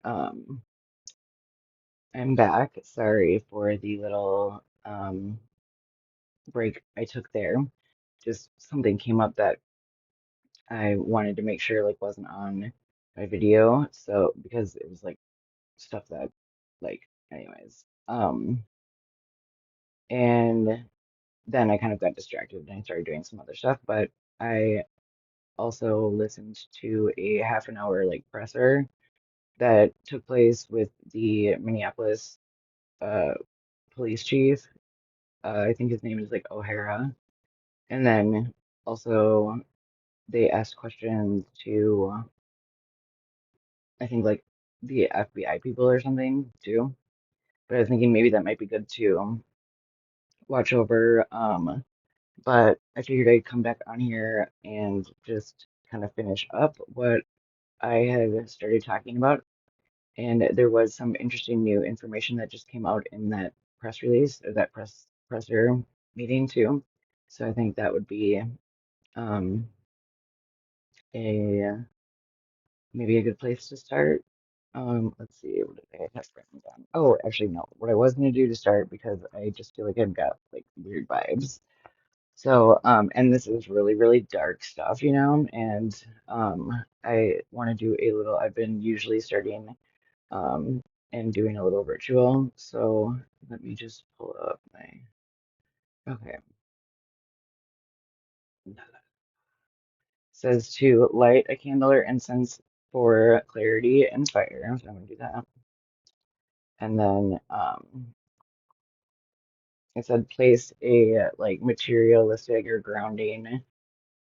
Um, I'm back. Sorry for the little break I took there. Just something came up that I wanted to make sure like wasn't on my video. So because it was like stuff that like anyways. And then I kind of got distracted and I started doing some other stuff, but I also listened to a half an hour like presser that took place with the Minneapolis uh police chief. I think his name is like O'Hara. And then also they asked questions to I think like the FBI people or something too. But I was thinking maybe that might be good to watch over. But I figured I'd come back on here and just kind of finish up what I had started talking about. And there was some interesting new information that just came out in that press release or that presser meeting too. So I think that would be um, a maybe a good place to start. Let's see, what did I have written down? Oh, actually, no. What I was going to do to start because I just feel like I've got like weird vibes. So, and this is really, really dark stuff, and I want to do a little. I've been usually starting um and doing a little ritual. So let me just pull up my. Okay, says to light a candle or incense for clarity and fire. So I'm gonna do that. And then it said place a like materialistic or grounding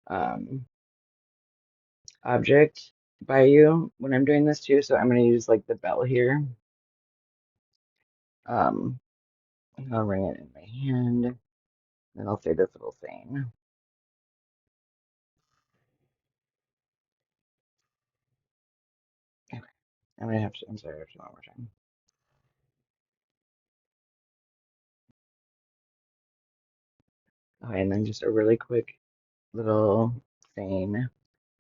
um object by you when I'm doing this too. So I'm gonna use like the bell here. Um, I'll ring it in my hand, and I'll say this little thing. Okay, I'm gonna have to. I'm sorry, I have to do it one more time. Okay, and then just a really quick little thing,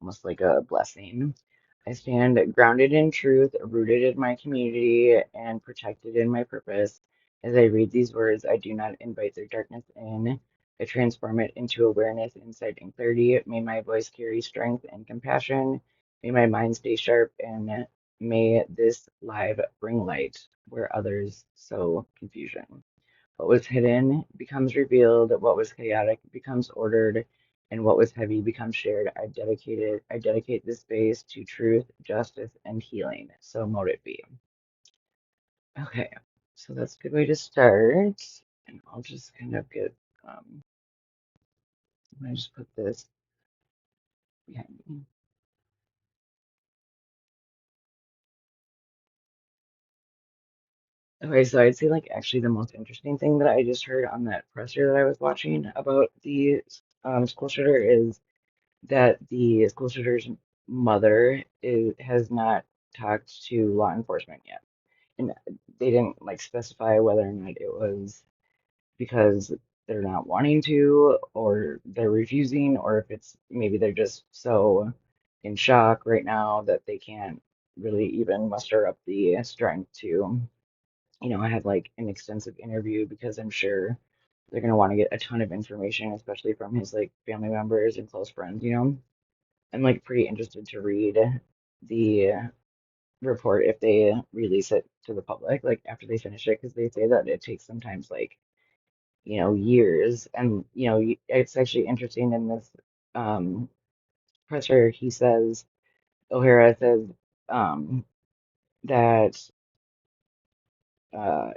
almost like a blessing. I stand grounded in truth, rooted in my community, and protected in my purpose. As I read these words, I do not invite their darkness in. I transform it into awareness, insight, and clarity. May my voice carry strength and compassion. May my mind stay sharp, and may this live bring light where others sow confusion. What was hidden becomes revealed, what was chaotic becomes ordered, and what was heavy becomes shared. I dedicate this space to truth, justice, and healing. So mote it be. Okay, so that's a good way to start. And I'll just kind of get I'm gonna just put this behind me. Okay, so I'd say like actually the most interesting thing that I just heard on that presser that I was watching about the school shooter is that the school shooter's mother has not talked to law enforcement yet. And they didn't like specify whether or not it was because they're not wanting to, or they're refusing, or if it's maybe they're just so in shock right now that they can't really even muster up the strength to, have like an extensive interview because I'm sure they're going to want to get a ton of information, especially from his like family members and close friends. I'm like pretty interested to read the report if they release it to the public, like after they finish it, because they say that it takes sometimes like, years. And, it's actually interesting in this um presser, O'Hara says that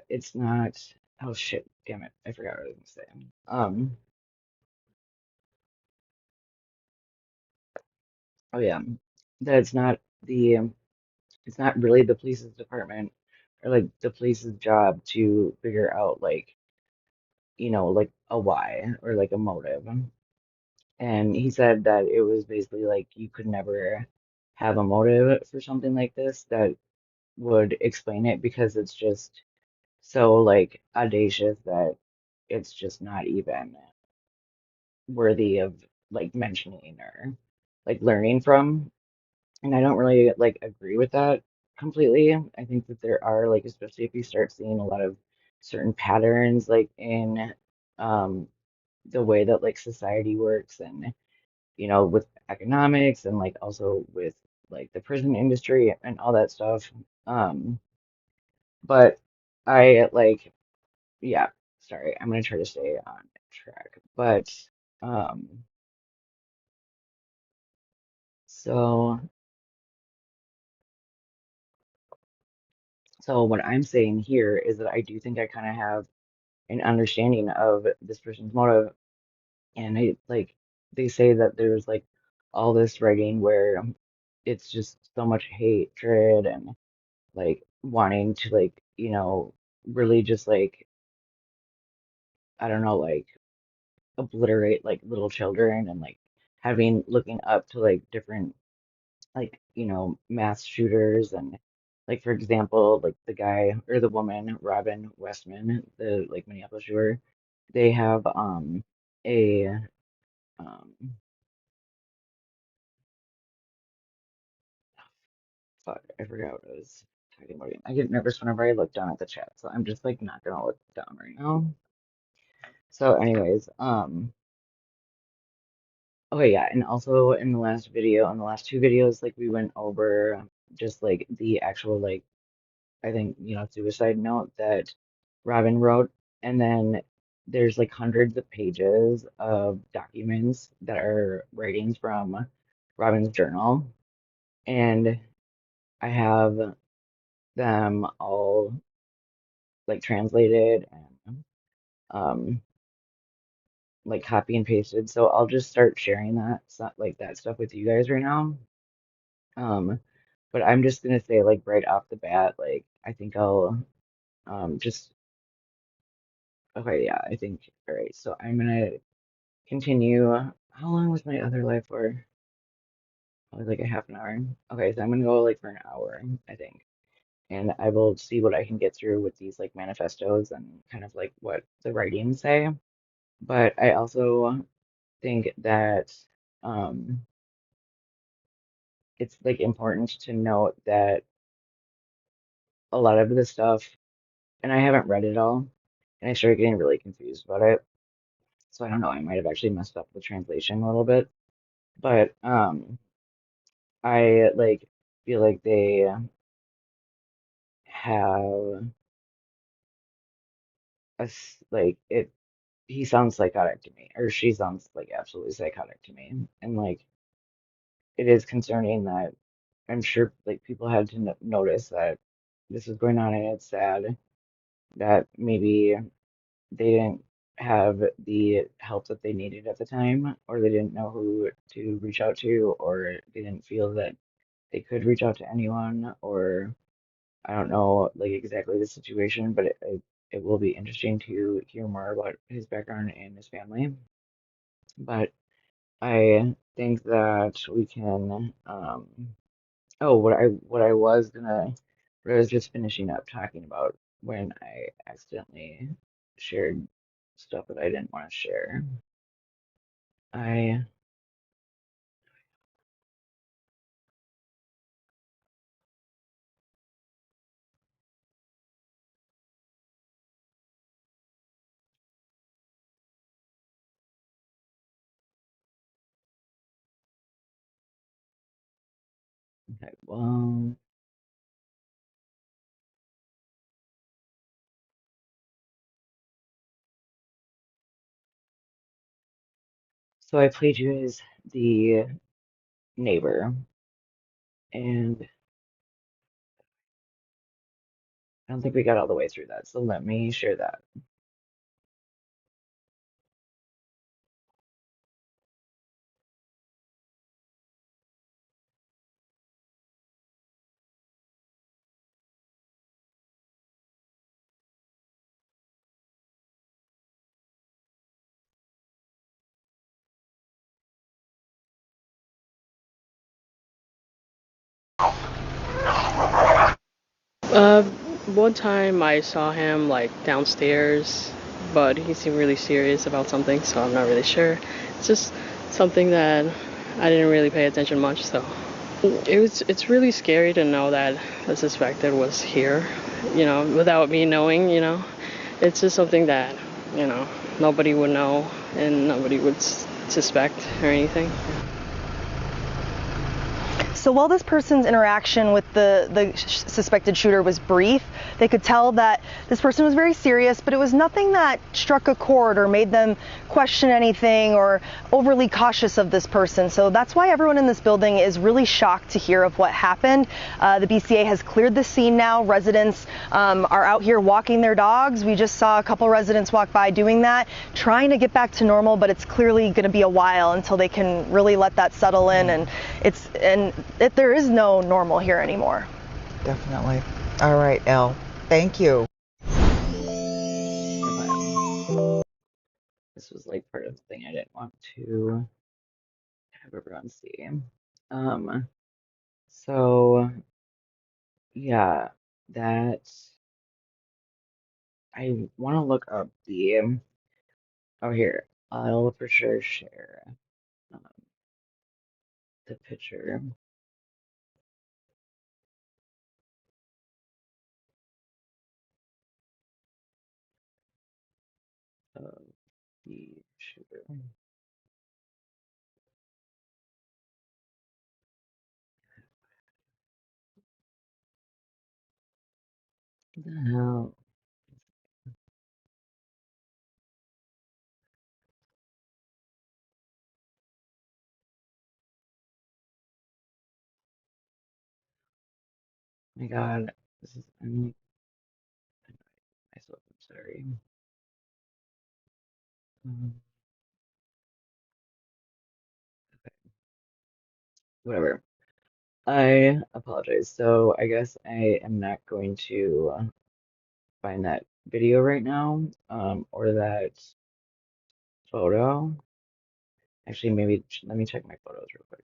it's not, oh shit, damn it, I forgot what I was gonna say. Oh yeah, that the it's not really the police's department or like the police's job to figure out like, like a why or like a motive. And he said that it was basically like you could never have a motive for something like this that would explain it because it's just so like audacious that it's just not even worthy of like mentioning or like learning from. And I don't really like agree with that. completely. I think that there are like, especially if you start seeing a lot of certain patterns like in um the way that like society works and with economics and like also with like the prison industry and all that stuff. Um but I like yeah, sorry, I'm gonna try to stay on track. But um so so what I'm saying here is that I do think I kind of have an understanding of this person's motive. And I like they say that there's like all this writing where it's just so much hatred and like wanting to like, really just like, I don't know, like obliterate like little children and like having looking up to like different like, mass shooters and like for example, like the guy or the woman, Robin Westman, the like Minneapolis shooter, they have a um fuck, I forgot what I was talking about. I get nervous whenever I look down at the chat, so I'm just like not gonna look down right now. So, anyways, okay, yeah, and also in the last video, in the last two videos, like we went over just like the actual like I think suicide note that Robin wrote, and then there's like hundreds of pages of documents that are writings from Robin's journal, and I have them all like translated and um like copy and pasted. So I'll just start sharing that stuff like that stuff with you guys right now. Um, but I'm just gonna say like right off the bat, like I think I'll just okay, yeah, I think all right. So I'm gonna continue. How long was my other live for? Probably like a half an hour. Okay, so I'm gonna go like for an hour, I think. And I will see what I can get through with these like manifestos and kind of like what the writings say. But I also think that um, it's like important to note that a lot of the stuff, and I haven't read it all, and I started getting really confused about it. So I don't know, I might have actually messed up the translation a little bit, but I like feel like they have like it. He sounds psychotic to me, or she sounds like absolutely psychotic to me, and like it is concerning that I'm sure like people had to notice that this is going on, and it's sad that maybe they didn't have the help that they needed at the time, or they didn't know who to reach out to, or they didn't feel that they could reach out to anyone, or I don't know like exactly the situation, but it will be interesting to hear more about his background and his family. But I think that we can oh, what I was just finishing up talking about when I accidentally shared stuff that I didn't want to share. I, okay, well, so I played you as the neighbor, and I don't think we got all the way through that, so let me share that. Uh, One time I saw him like downstairs, but he seemed really serious about something, so I'm not really sure. It's just something that I didn't really pay attention much, so. It's really scary to know that the suspected was here, without me knowing, It's just something that, you know, nobody would know and nobody would suspect or anything. So while this person's interaction with the suspected shooter was brief, they could tell that this person was very serious, but it was nothing that struck a chord or made them question anything or overly cautious of this person. So that's why everyone in this building is really shocked to hear of what happened. The BCA has cleared the scene now. Residents are out here walking their dogs. We just saw a couple residents walk by doing that, trying to get back to normal, but it's clearly going to be a while until they can really let that settle in, and there is no normal here anymore. Definitely. All right, Elle. Thank you. This was like part of the thing I didn't want to have everyone see. So yeah, that I want to look up oh here, I'll for sure share um, the picture of the shooter. What the hell? My God, this is myself. I'm sorry. Um, Whatever. I apologize. So I guess I am not going to find that video right now, or that photo. Actually, maybe let me check my photos real quick.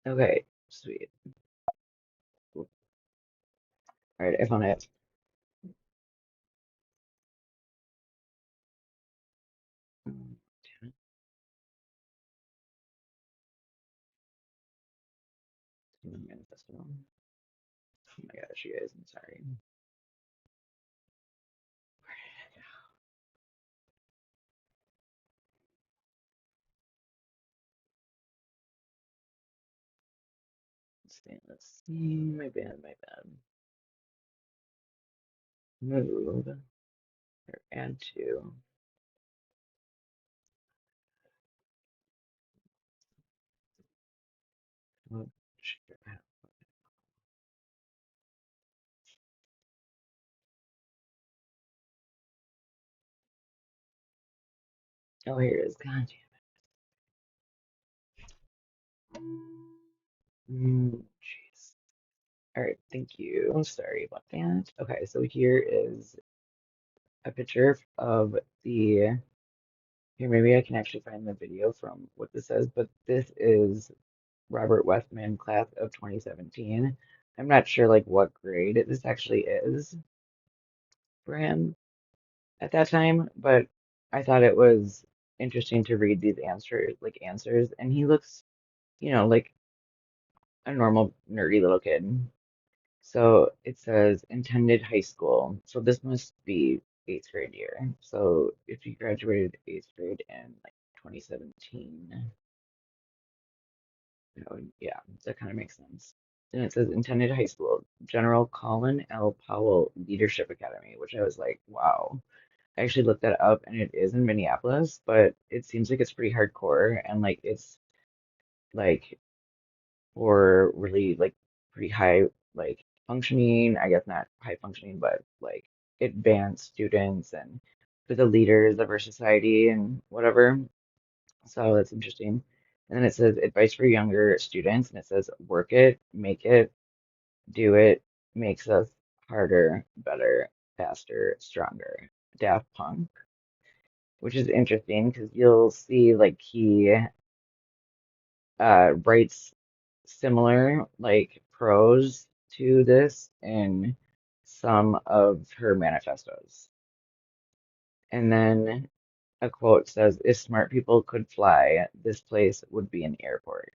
Okay, sweet. All right, I found it. Damn it. It's in the manifesto. Oh my gosh, you guys, I'm sorry. Let's see. My bad, my bad. Move or add to. Oh, shit. Oh, here it is. God damn it. Jeez. All right, thank you. Sorry about that. Okay, so here is a picture of the. Here, maybe I can actually find the video from what this says, but this is Robert Westman, class of 2017. I'm not sure like what grade this actually is for him at that time, but I thought it was interesting to read these answers, and he looks, like a normal nerdy little kid. So it says intended high school. So this must be eighth grade year. So if you graduated eighth grade in like 2017, yeah, that kind of makes sense. And it says intended high school, General Colin L. Powell Leadership Academy, which I was like, wow. I actually looked that up and it is in Minneapolis, but it seems like it's pretty hardcore and like it's like for really like pretty high like functioning, I guess not high functioning, but like advanced students and for the leaders of our society and whatever. So that's interesting. And then it says advice for younger students, and it says work it, make it, do it, makes us harder, better, faster, stronger. Daft Punk, which is interesting because you'll see like he writes similar like prose to this in some of her manifestos. And then a quote says, if smart people could fly, this place would be an airport,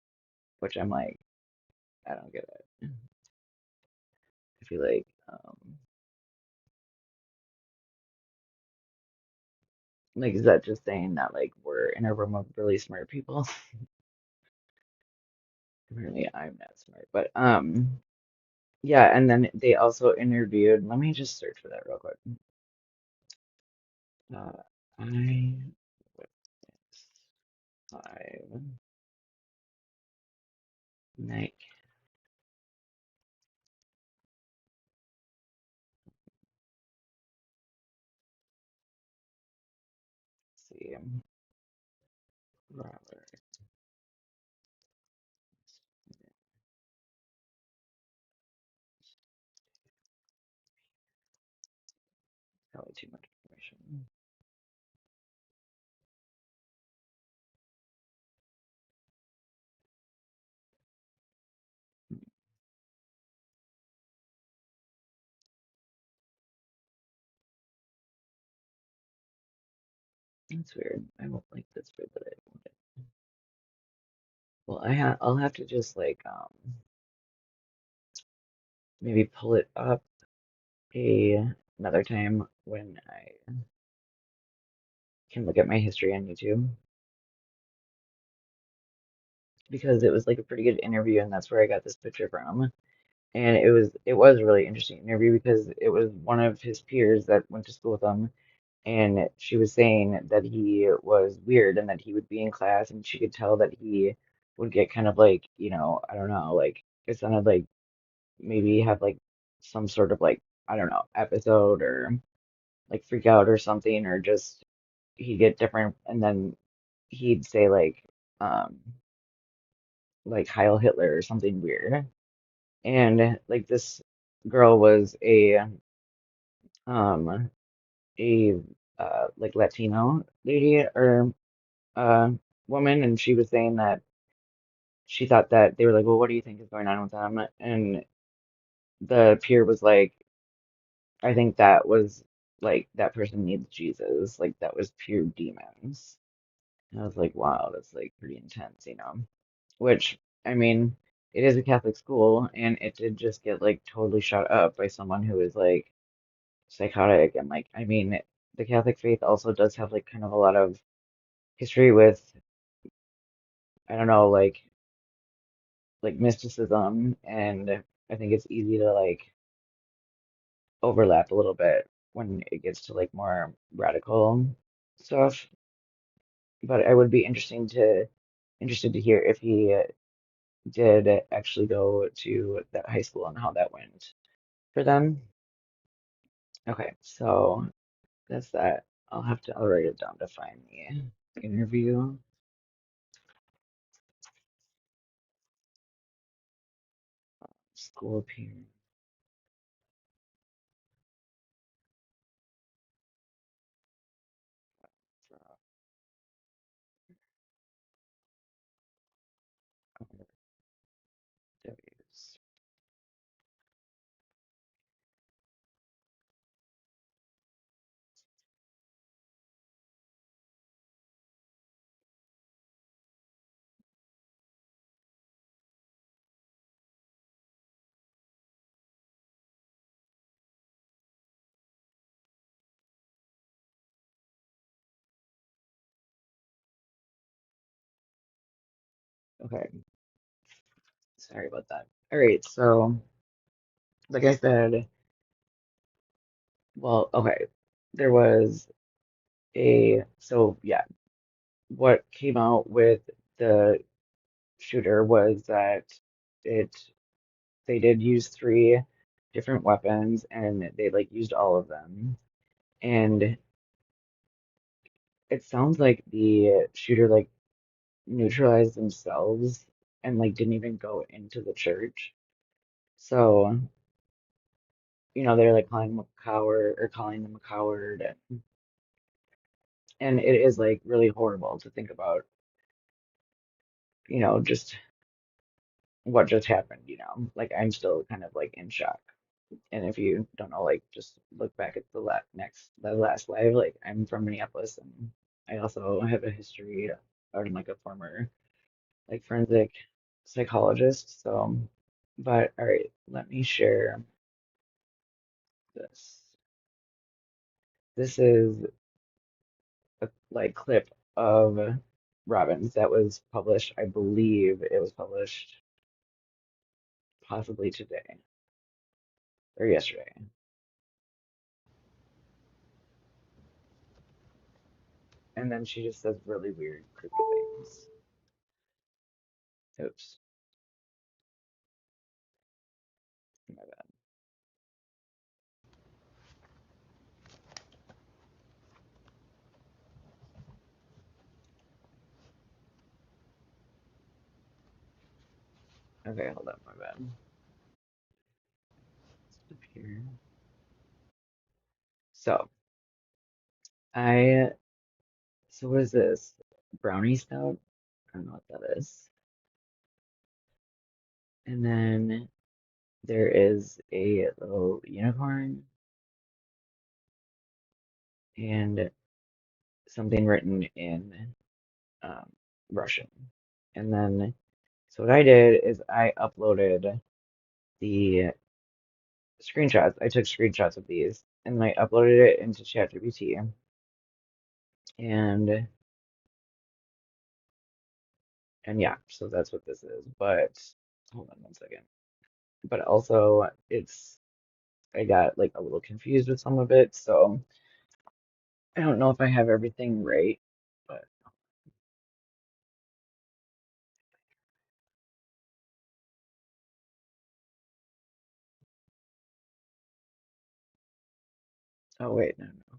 which I'm like, I don't get it. I feel like, is that just saying that like we're in a room of really smart people? Apparently I'm not smart, but yeah, and then they also interviewed, let me just search for that real quick. I witnessed five night, see, Robert, probably too much information. That's weird. I don't like this food that I wanted. Well, I'll have to just like maybe pull it up a another time when I can look at my history on YouTube because it was like a pretty good interview and that's where I got this picture from. And it was a really interesting interview because it was one of his peers that went to school with him and she was saying that he was weird and that he would be in class and she could tell that he would get kind of like, I don't know, like it sounded like maybe have like some sort of like, I don't know, episode or like freak out or something or just he'd get different and then he'd say like Heil Hitler or something weird. And like this girl was um a like Latino lady or uh woman and she was saying that she thought that they were like, well, what do you think is going on with them? And the peer was like, I think that was like that person needs Jesus. Like that was pure demons. And I was like, wow, that's like pretty intense. Which, I mean, it is a Catholic school and it did just get like totally shut up by someone who is like psychotic and like I mean the Catholic faith also does have like kind of a lot of history with I don't know like mysticism and I think it's easy to like overlap a little bit when it gets to like more radical stuff. But I would be interested to hear if he did actually go to that high school and how that went for them. Okay, so that's that. I'll write it down to find the interview. School peer. W's. Okay, sorry about that. All right, so like I said, well, okay, there was so yeah, what came out with the shooter was that it they did use three different weapons and they like used all of them. And it sounds like the shooter like neutralized themselves and like didn't even go into the church. So, they're like calling him a coward or calling them a coward. And it is like really horrible to think about, just what just happened. Like I'm still kind of like in shock. And if you don't know, like just look back at the last live. Like I'm from Minneapolis, and I also have a history. I'm like a former like forensic psychologist. So, but all right, let me share this. This is a like clip of Robbins that was published. I believe it was published possibly today or yesterday. And then she just says really weird, creepy things. Oops, my bad. Okay, hold up, my bad. Let's flip here. So I so what is this? Brownie stout? I don't know what that is. And then there is a little unicorn and something written in um, Russian. And then so what I did is I uploaded the screenshots. I took screenshots of these and I uploaded it into ChatGPT. And yeah, so that's what this is. But hold on one second. But also it's I got like a little confused with some of it, so I don't know if I have everything right. But oh wait, no, no.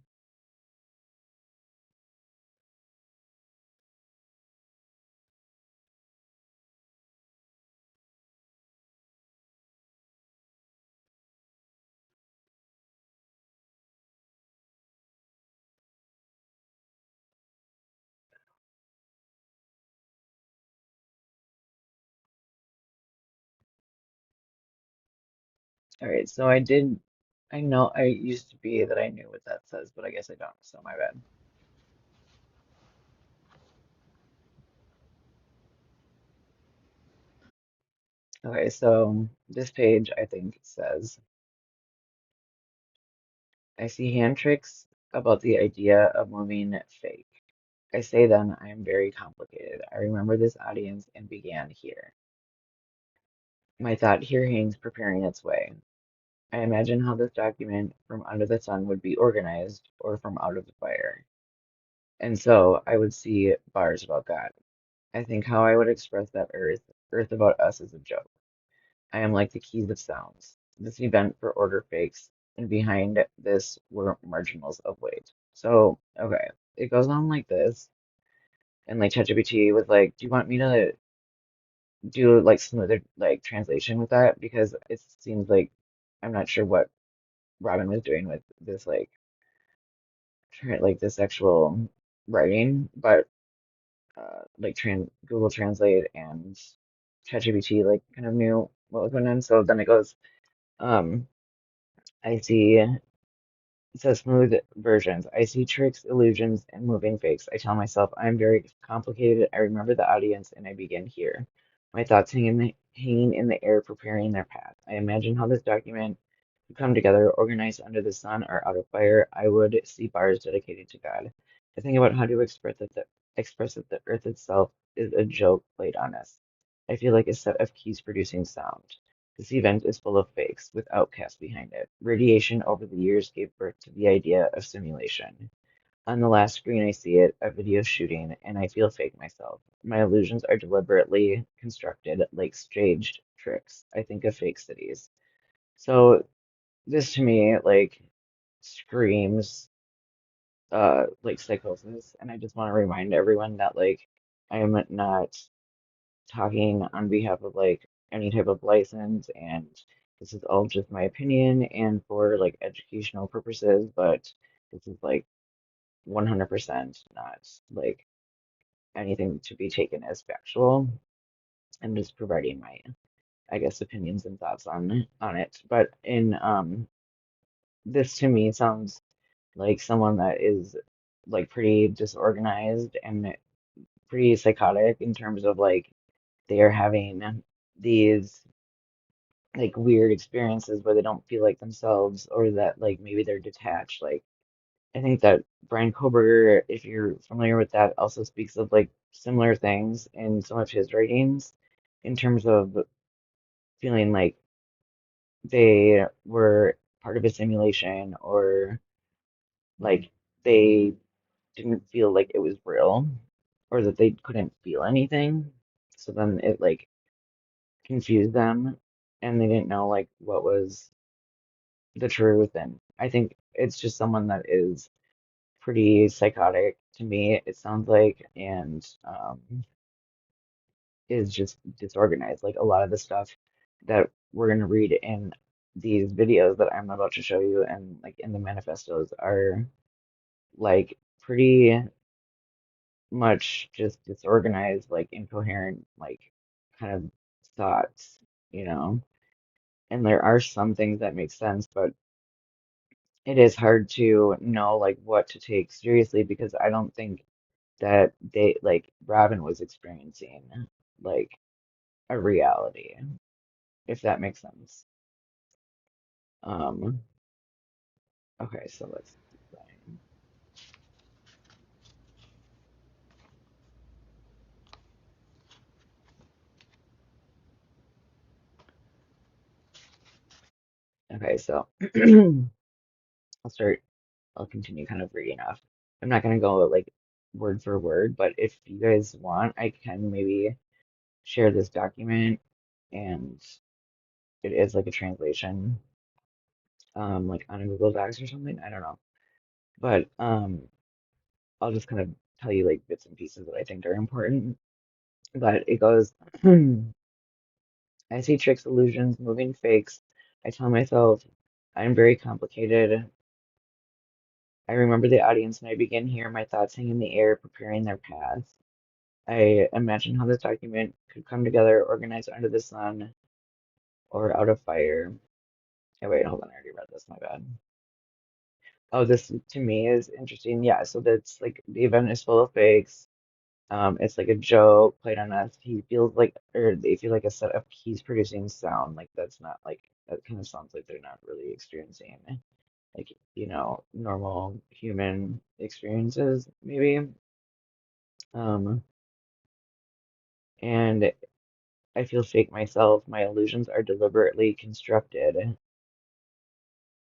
All right, so I know I used to be that I knew what that says, but I guess I don't, so my bad. Okay, so this page I think says, I see hand tricks about the idea of moving fake. I say then I am very complicated. I remember this audience and began here. My thought here hangs preparing its way. I imagine how this document from under the sun would be organized or from out of the fire. And so I would see bars about God. I think how I would express that earth about us is a joke. I am like the keys of sounds, this event for order fakes, and behind this were marginals of weight. So, okay, it goes on like this, and like ChatGPT was like, do you want me to do like smoother like translation with that? Because it seems like I'm not sure what Robin was doing with this like this actual writing, but like Google Translate and ChatGPT like kind of knew what was going on. So then it goes, um, I see. It says smooth versions. I see tricks, illusions, and moving fakes. I tell myself I'm very complicated. I remember the audience and I begin here. My thoughts hanging in the air, preparing their path. I imagine how this document would come together, organized under the sun or out of fire. I would see bars dedicated to God. I think about how to express that the earth itself is a joke played on us. I feel like a set of keys producing sound. This event is full of fakes, with outcasts behind it. Radiation over the years gave birth to the idea of simulation. On the last screen, I see it, a video shooting, and I feel fake myself. My illusions are deliberately constructed like staged tricks. I think of fake cities. So this to me like screams like psychosis, and I just want to remind everyone that like I am not talking on behalf of like any type of license, and this is all just my opinion and for like educational purposes, but this is like 100% not like anything to be taken as factual. I'm just providing my I guess, opinions and thoughts on it. But in this to me sounds like someone that is like pretty disorganized and pretty psychotic in terms of like they are having these like weird experiences where they don't feel like themselves or that like maybe they're detached. Like I think that Brian Koberger, if you're familiar with that, also speaks of like similar things in some of his writings in terms of feeling like they were part of a simulation or like they didn't feel like it was real or that they couldn't feel anything. So then it like confused them and they didn't know like what was the truth. And I think it's just someone that is pretty psychotic to me, it sounds like, and is just disorganized. Like a lot of the stuff that we're going to read in these videos that I'm about to show you and like in the manifestos are like pretty much just disorganized, like incoherent, like kind of thoughts, you know? And there are some things that make sense, but it is hard to know like what to take seriously because I don't think that they like Robin was experiencing like a reality, if that makes sense. Um, okay, so let's keep going. Okay, so I'll start, I'll continue kind of reading off. I'm not gonna go like word for word, but if you guys want, I can maybe share this document and it is like a translation, like on a Google Docs or something. I don't know. But I'll just kind of tell you like bits and pieces that I think are important. But it goes, I see tricks, illusions, moving fakes. I tell myself I'm very complicated. I remember the audience and I begin here, my thoughts hang in the air, preparing their paths. I imagine how this document could come together, organized under the sun or out of fire. Oh, wait, hold on, I already read this, my bad. Oh, this to me is interesting. Yeah, so that's like the event is full of fakes. It's like a joke played on us. He feels like, or they feel like a set of keys producing sound. Like that's not like that kind of sounds like they're not really experiencing like normal human experiences maybe. Um, and I feel fake myself. My illusions are deliberately constructed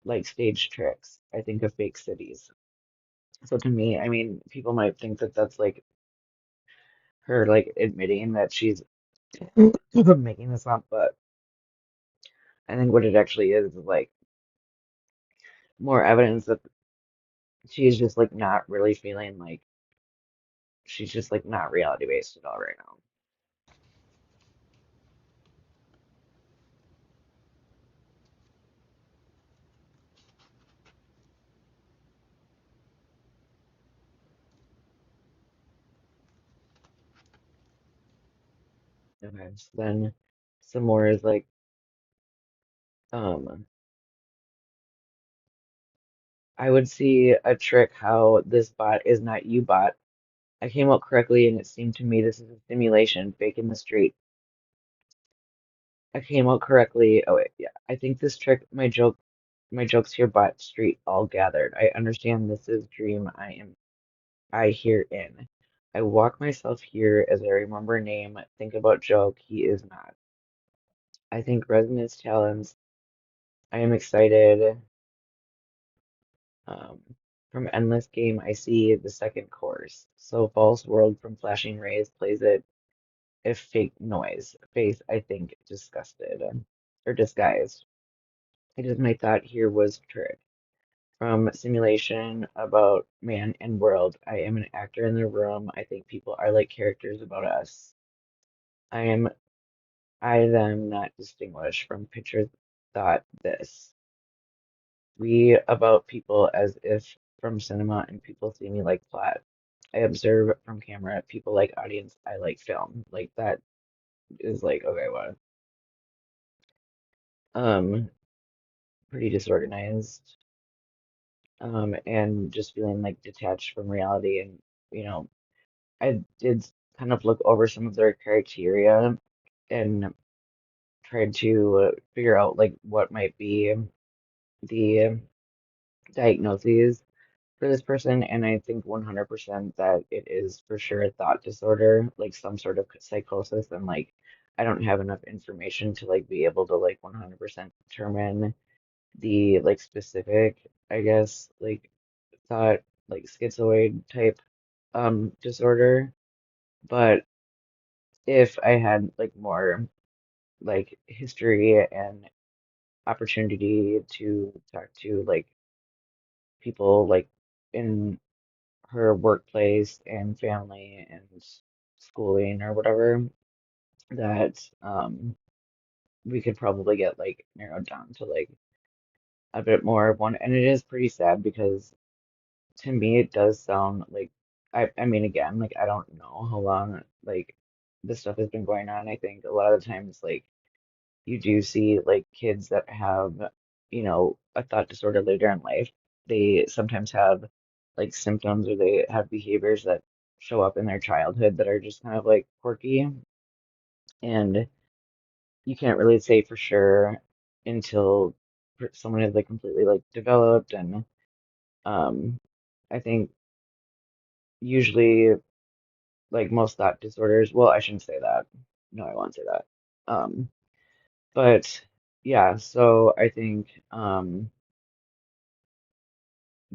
like stage tricks. I think of fake cities. So to me, I mean, people might think that that's like her like admitting that she's making this up, but I think what it actually is like more evidence that she's just like not really feeling like she's just like not reality based at all right now. Okay, so then some more is like, um, I would see a trick how this bot is not you bot. I came out correctly and it seemed to me this is a simulation, fake in the street. I came out correctly. Oh wait, yeah. I think this trick, my jokes here bot street all gathered. I understand this is dream I hear in. I walk myself here as I remember name, think about joke, he is not. I think resonance talents. I am excited. Um, from Endless Game, I see the second course. So false world from flashing rays plays it if fake noise. Face, I think, disgusted or disguised. It is my thought here was trick. From simulation about man and world, I am an actor in the room. I think people are like characters about us. I am I them not distinguish from picture thought this. We about people as if from cinema and people see me like plot. I observe from camera, people like audience, I like film. Like that is like, okay, what? um, pretty disorganized, and just feeling like detached from reality. And, you know, I did kind of look over some of their criteria and tried to figure out like what might be the diagnoses for this person. And I think 100% that it is for sure a thought disorder, like some sort of psychosis. And like, I don't have enough information to like be able to like 100% determine the like specific, I guess, like thought, like schizoid type disorder. But if I had like more like history and opportunity to talk to like people like in her workplace and family and schooling or whatever, that we could probably get like narrowed down to like a bit more of one. And it is pretty sad because to me it does sound like, I mean, again, like I don't know how long like this stuff has been going on. I think a lot of the times like you do see like kids that have, you know, a thought disorder later in life. They sometimes have like symptoms or they have behaviors that show up in their childhood that are just kind of like quirky. And you can't really say for sure until someone is like completely like developed. And um, I think usually like most thought disorders, well, I shouldn't say that. No, I won't say that. Um, but yeah, so I think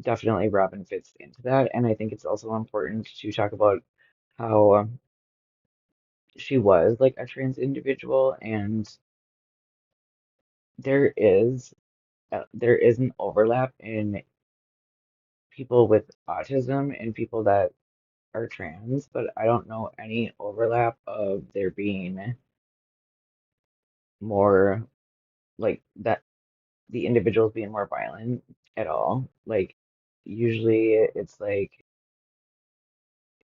definitely Robin fits into that. And I think it's also important to talk about how she was like a trans individual, and there is there is an overlap in people with autism and people that are trans, but I don't know any overlap of there being more like that, the individuals being more violent at all. Like usually it's like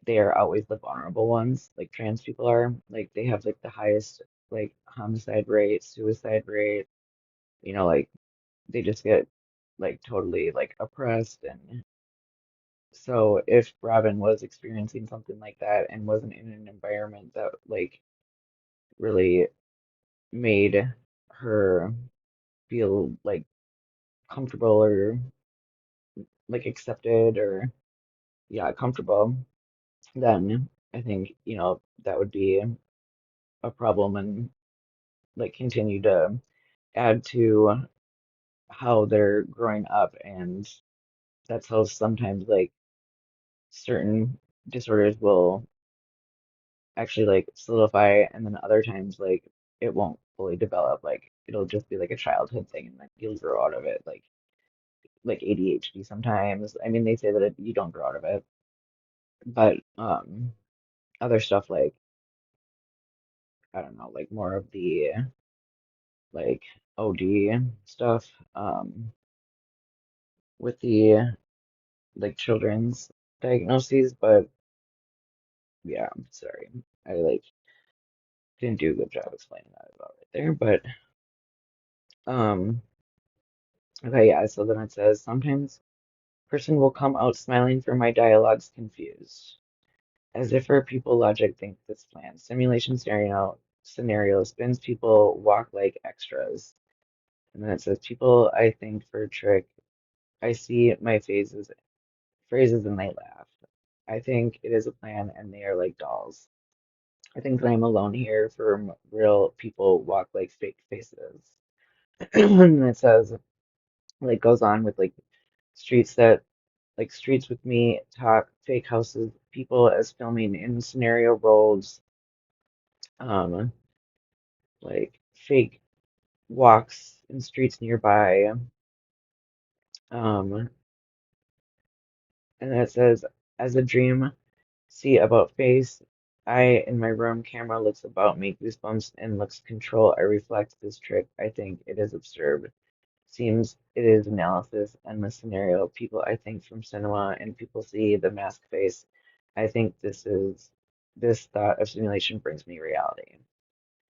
they are always the vulnerable ones, like trans people are. Like they have like the highest like homicide rate, suicide rate, you know, like they just get like totally like oppressed. And so if Robin was experiencing something like that and wasn't in an environment that like really made her feel like comfortable or like accepted or yeah, comfortable, then I think, you know, that would be a problem and like continue to add to how they're growing up. And that's how sometimes like certain disorders will actually like solidify, and then other times like it won't fully develop. Like it'll just be like a childhood thing and like you'll grow out of it. Like ADHD sometimes. I mean, they say that you don't grow out of it, but other stuff like I don't know, like more of the like OD stuff with the like children's diagnoses. But yeah, I'm sorry. I like didn't do a good job explaining that about right there. But um okay, yeah, so then it says sometimes person will come out smiling for my dialogues confused. As if her people logic think this plan. Simulation scenario spins people walk like extras. And then it says people I think for a trick. I see my phrases and they laugh. I think it is a plan and they are like dolls. I think that I'm alone here for real people walk like fake faces. And it says, like, goes on with like streets that, like, streets with me talk, fake houses, people as filming in scenario roles, um, like fake walks in streets nearby. Um, and then it says, as a dream, see about face. I in my room, camera looks about me, goosebumps and looks control. I reflect this trick. I think it is absurd. Seems it is analysis, endless scenario. People I think from cinema and people see the mask face. I think this thought of simulation brings me reality.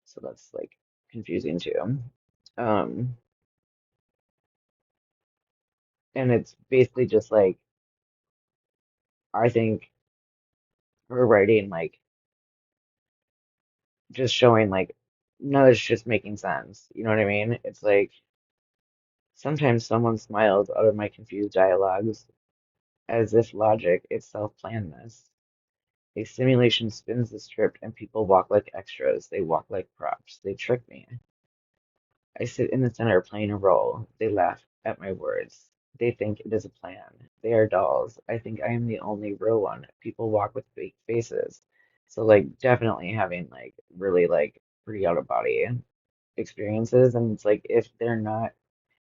So that's like confusing too. Um, and it's basically just like I think her writing like just showing like no, it's just making sense. You know what I mean? It's like sometimes someone smiles out of my confused dialogues as if logic itself planned this. A simulation spins the script and people walk like extras. They walk like props. They trick me. I sit in the center playing a role. They laugh at my words. They think it is a plan. They are dolls. I think I am the only real one. People walk with fake faces. So like definitely having like really like pretty out of body experiences. And it's like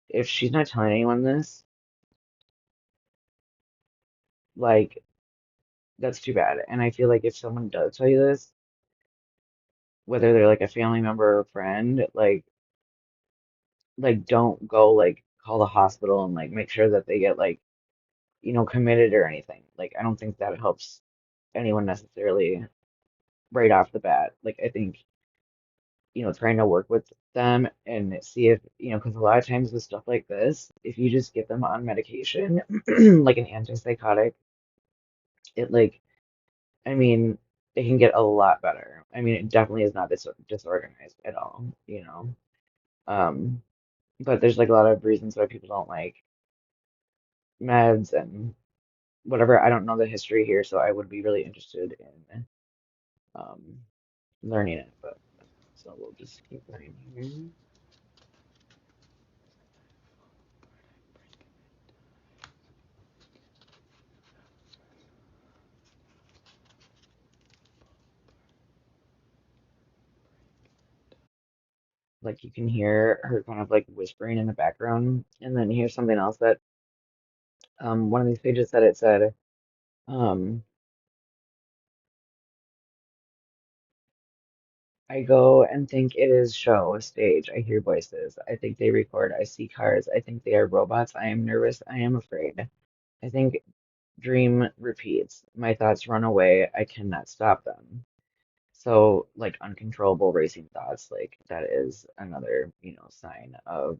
if she's not telling anyone this, like that's too bad. And I feel like if someone does tell you this, whether they're like a family member or a friend, like don't go like call the hospital and like make sure that they get like committed or anything. Like I don't think that helps anyone necessarily right off the bat. Like I think trying to work with them and see if because a lot of times with stuff like this, if you just get them on medication like an antipsychotic, it like I mean it can get a lot better. I mean it definitely is not disorganized at all, um but there's like a lot of reasons why people don't like meds and whatever. I don't know the history here, so I would be really interested in um, learning it. But so we'll just keep going here. Like you can hear her kind of like whispering in the background, and then here's something else that one of these pages said. It said, um, "I go and think it is show, stage. I hear voices. I think they record. I see cars. I think they are robots. I am nervous. I am afraid. I think dream repeats. My thoughts run away. I cannot stop them." So, like uncontrollable racing thoughts, like that is another, sign of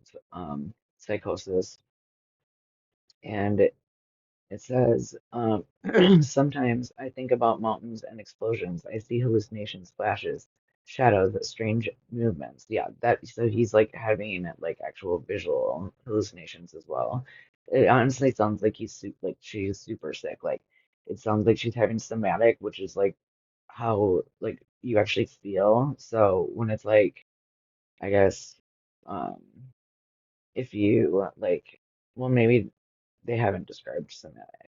psychosis. And it says, sometimes I think about mountains and explosions. I see hallucinations, flashes, shadows, strange movements. Yeah, that so he's like having like actual visual hallucinations as well. It honestly sounds like like she's super sick. Like it sounds like she's having somatic, which is like how like you actually feel. So when it's like, I guess, um, if you like, well, maybe they haven't described somatic.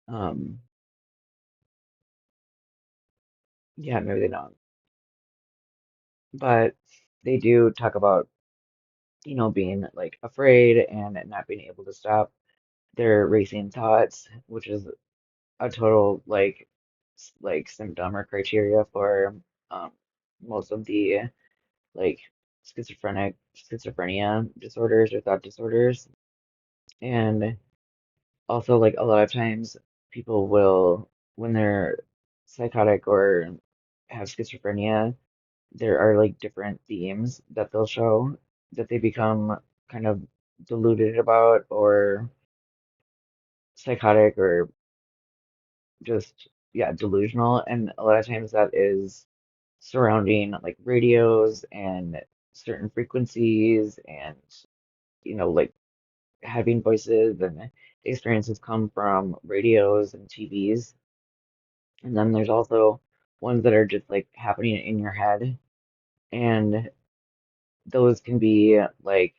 Um, yeah, maybe they don't, but they do talk about, being like afraid and not being able to stop their racing thoughts, which is a total like symptom or criteria for um most of the like schizophrenia disorders or thought disorders. And also like a lot of times people will when they're psychotic or have schizophrenia, there are like different themes that they'll show that they become kind of deluded about or psychotic or just yeah, delusional. And a lot of times that is surrounding like radios and certain frequencies and like having voices and experiences come from radios and TVs. And then there's also ones that are just like happening in your head. And those can be like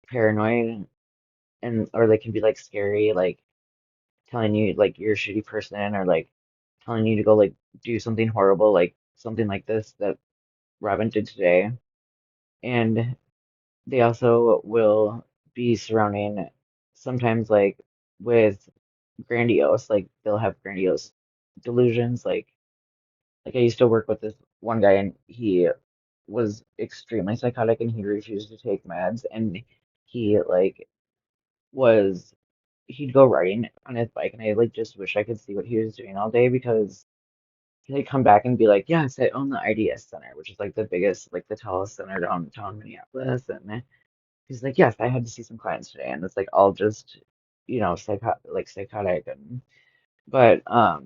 paranoid and or they can be like scary, like telling you like you're a shitty person or like telling you to go like do something horrible, like something like this that Robin did today. And they also will be surrounding sometimes like with grandiose, like they'll have grandiose delusions. Like I used to work with this one guy and he was extremely psychotic and he refused to take meds and he like was he'd go riding on his bike and I like just wish I could see what he was doing all day because They come back and be like, yes, I own the IDS Center, which is like the biggest, like the tallest center downtown Minneapolis. And he's like, yes, I had to see some clients today, and it's like all just, psychotic. And but I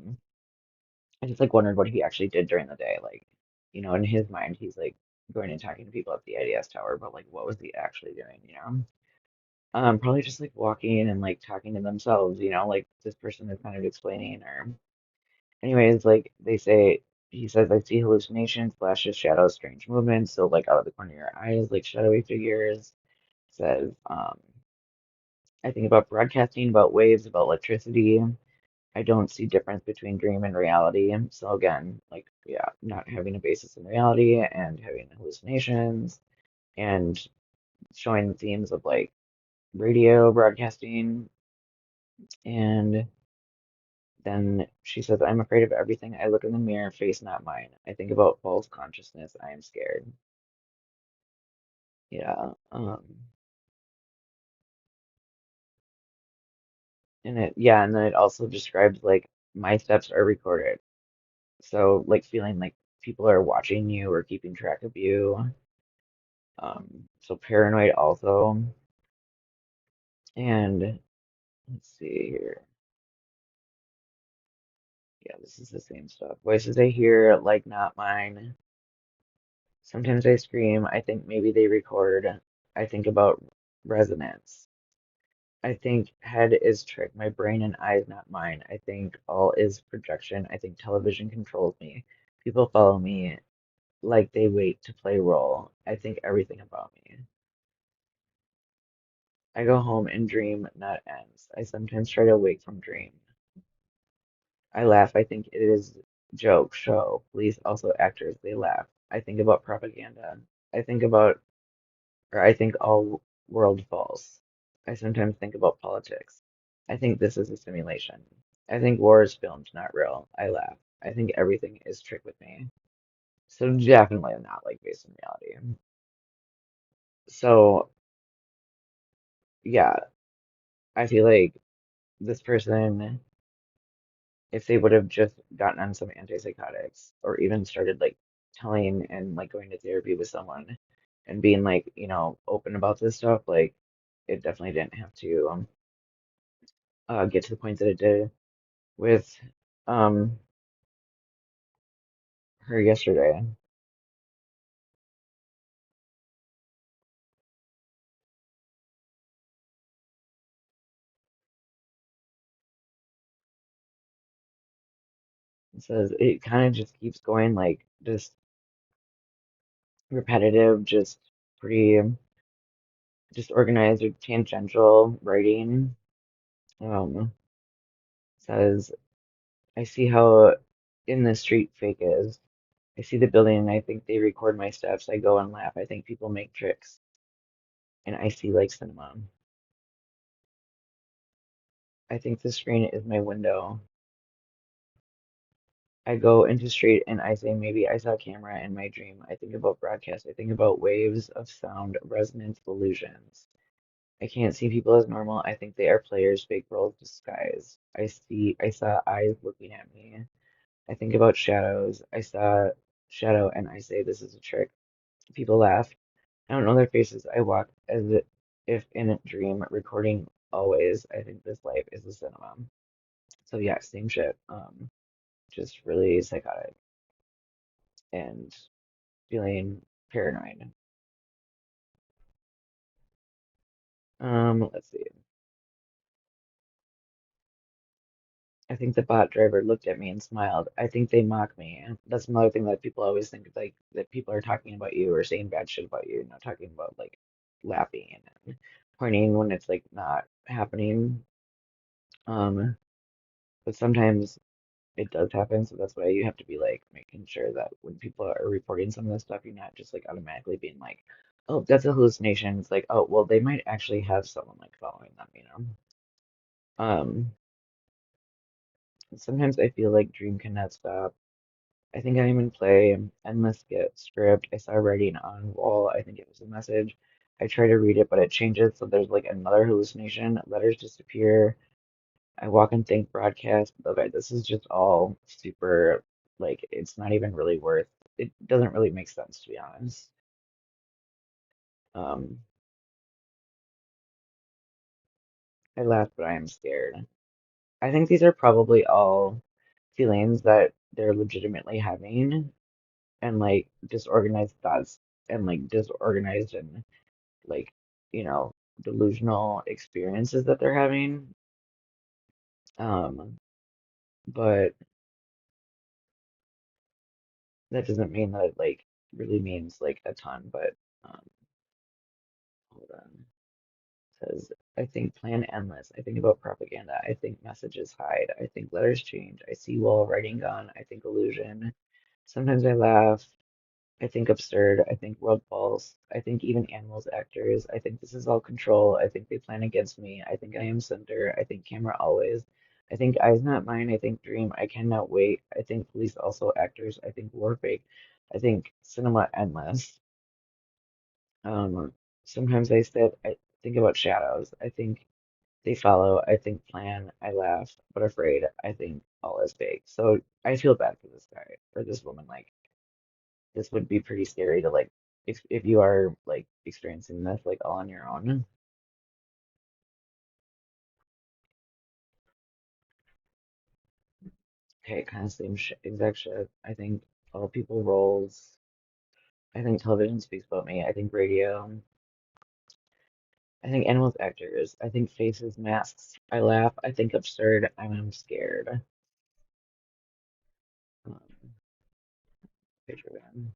just like wondered what he actually did during the day. Like, in his mind, he's like going and talking to people at the IDS tower, but like, what was he actually doing? Probably just like walking and like talking to themselves, like this person is kind of explaining. Or anyways, like he says, I see hallucinations, flashes, shadows, strange movements, so like out of the corner of your eyes, like shadowy figures. Says, I think about broadcasting, about waves, about electricity. I don't see difference between dream and reality. So again, like, yeah, not having a basis in reality and having hallucinations and showing the themes of like radio broadcasting. And then she says, I'm afraid of everything. I look in the mirror, face not mine. I think about false consciousness. I am scared. Yeah. And then it also describes like my steps are recorded. So like feeling like people are watching you or keeping track of you. So paranoid also. And let's see here. Yeah, this is the same stuff. Voices I hear, like not mine. Sometimes I scream. I think maybe they record. I think about resonance. I think head is trick. My brain and eyes not mine. I think all is projection. I think television controls me. People follow me like they wait to play role. I think everything about me. I go home and dream, not ends. I sometimes try to wake from dream. I laugh. I think it is joke, show. Police also actors, they laugh. I think about propaganda. I think about, I think all world false. I sometimes think about politics. I think this is a simulation. I think war is filmed, not real. I laugh. I think everything is trick with me. So definitely not like based in reality. So yeah, I feel like this person, if they would have just gotten on some antipsychotics or even started like telling and like going to therapy with someone and being like, open about this stuff, like it definitely didn't have to get to the point that it did with um her yesterday. It says it kind of just keeps going like just repetitive, just pretty just organized or tangential writing. Um says I see how in the street fake is. I see the building and I think they record my steps. I go and laugh. I think people make tricks. And I see like cinema. I think the screen is my window. I go into street and I say maybe I saw a camera in my dream. I think about broadcast. I think about waves of sound, resonance, illusions. I can't see people as normal. I think they are players, fake roles, disguise. I saw eyes looking at me. I think about shadows. I saw shadow and I say this is a trick. People laugh. I don't know their faces. I walk as if in a dream, recording always. I think this life is a cinema. So yeah, same shit. Just really psychotic and feeling paranoid. Let's see. I think the bot driver looked at me and smiled. I think they mock me. That's another thing that people always think like that people are talking about you or saying bad shit about you, not talking about like laughing and pointing when it's like not happening. Um, but sometimes it does happen, so that's why you have to be like making sure that when people are reporting some of this stuff, you're not just like automatically being like, oh, that's a hallucination. It's like, oh, well, they might actually have someone like following them. Um, Sometimes I feel like dream cannot stop. I think I am in play, endless skip, script. I saw writing on wall. I think it was a message. I try to read it, but it changes, so there's like another hallucination. Letters disappear. I walk and think broadcast. Okay, this is just all super. like it's not even really worth it doesn't really make sense to be honest. Um, I laugh, but I am scared. I think these are probably all feelings that they're legitimately having and like disorganized thoughts and like disorganized and like, you know, delusional experiences that they're having. Um, but that doesn't mean that it like really means like a ton, but um, hold on. Says, I think plan endless. I think about propaganda. I think messages hide. I think letters change. I see wall writing gone. I think illusion. Sometimes I laugh. I think absurd. I think world false. I think even animals actors. I think this is all control. I think they plan against me. I think I am center. I think camera always. I think eyes not mine. I think dream. I cannot wait. I think police also actors. I think war fake. I think cinema endless. Um, sometimes I think about shadows. I think they follow. I think plan. I laugh, but afraid. I think all is fake. So I feel bad for this guy or this woman. Like this would be pretty scary to like if you are like experiencing this like all on your own. Okay, kind of same sh exact shit. I think all people roles. I think television speaks about me. I think radio. I think animals actors. I think faces masks. I laugh. I think absurd. I'm scared. Um, picture van.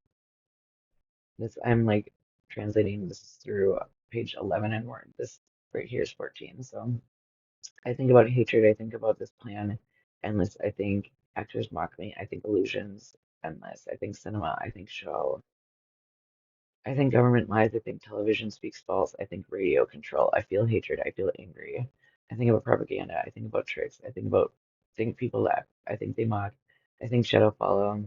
This I'm like translating this through page 11 and we're this right here is 14. So I think about hatred. I think about this plan endless. I think actors mock me. I think illusions endless. I think cinema. I think show. I think government lies. I think television speaks false. I think radio control. I feel hatred. I feel angry. I think about propaganda. I think about tricks. Think people laugh. I think they mock. I think shadow follow.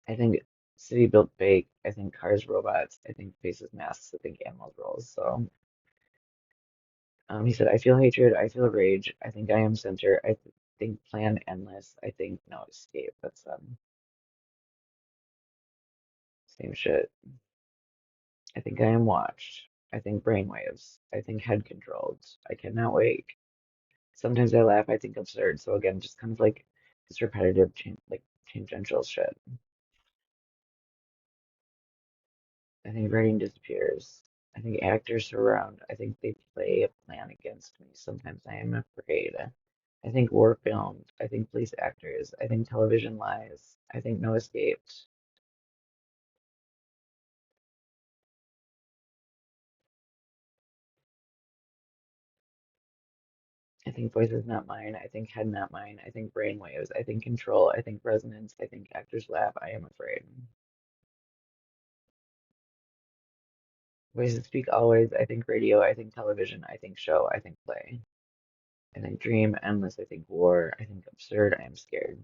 I think city built fake. I think cars robots. I think faces masks. I think animals roles. So he said, I feel hatred. I feel rage. I think I am center. Think plan endless. I think no escape. That's same shit. I think I am watched. I think brainwaves. I think head controlled. I cannot wake. Sometimes I laugh. I think absurd. So again, just kind of like this repetitive, like tangential shit. I think writing disappears. I think actors surround. I think they play a plan against me. Sometimes I am afraid. I think war filmed. I think police actors. I think television lies. I think no escaped. I think voice is not mine. I think head not mine. I think brain waves. I think control. I think resonance. I think actors laugh. I am afraid. Voices speak always. I think radio. I think television. I think show. I think play. I think dream. Endless. I think war. I think absurd. I am scared.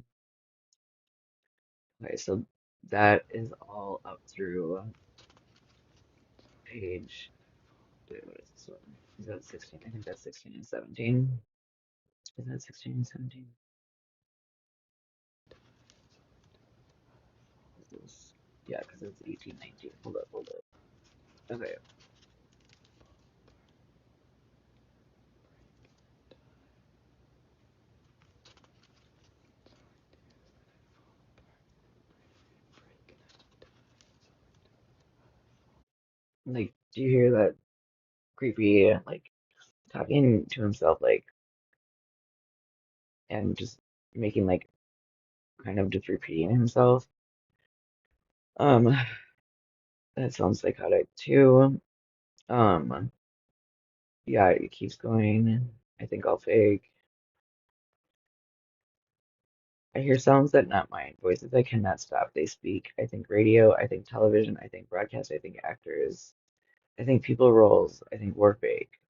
Okay, so that is all up through page. Wait, what is this one? Is that 16? I think that's 16 and 17. Is that 16 and 17? Is this? Yeah, because it's 18, 19. Hold up, hold up. Okay, like, do you hear that creepy, like, talking to himself, like, and just making, like, kind of just repeating himself? Um, that sounds psychotic too. Um, yeah, it keeps going. I think I'll fake. I hear sounds that not mine, voices I cannot stop. They speak. I think radio, I think television, I think broadcast, I think actors, I think people roles, I think war fake.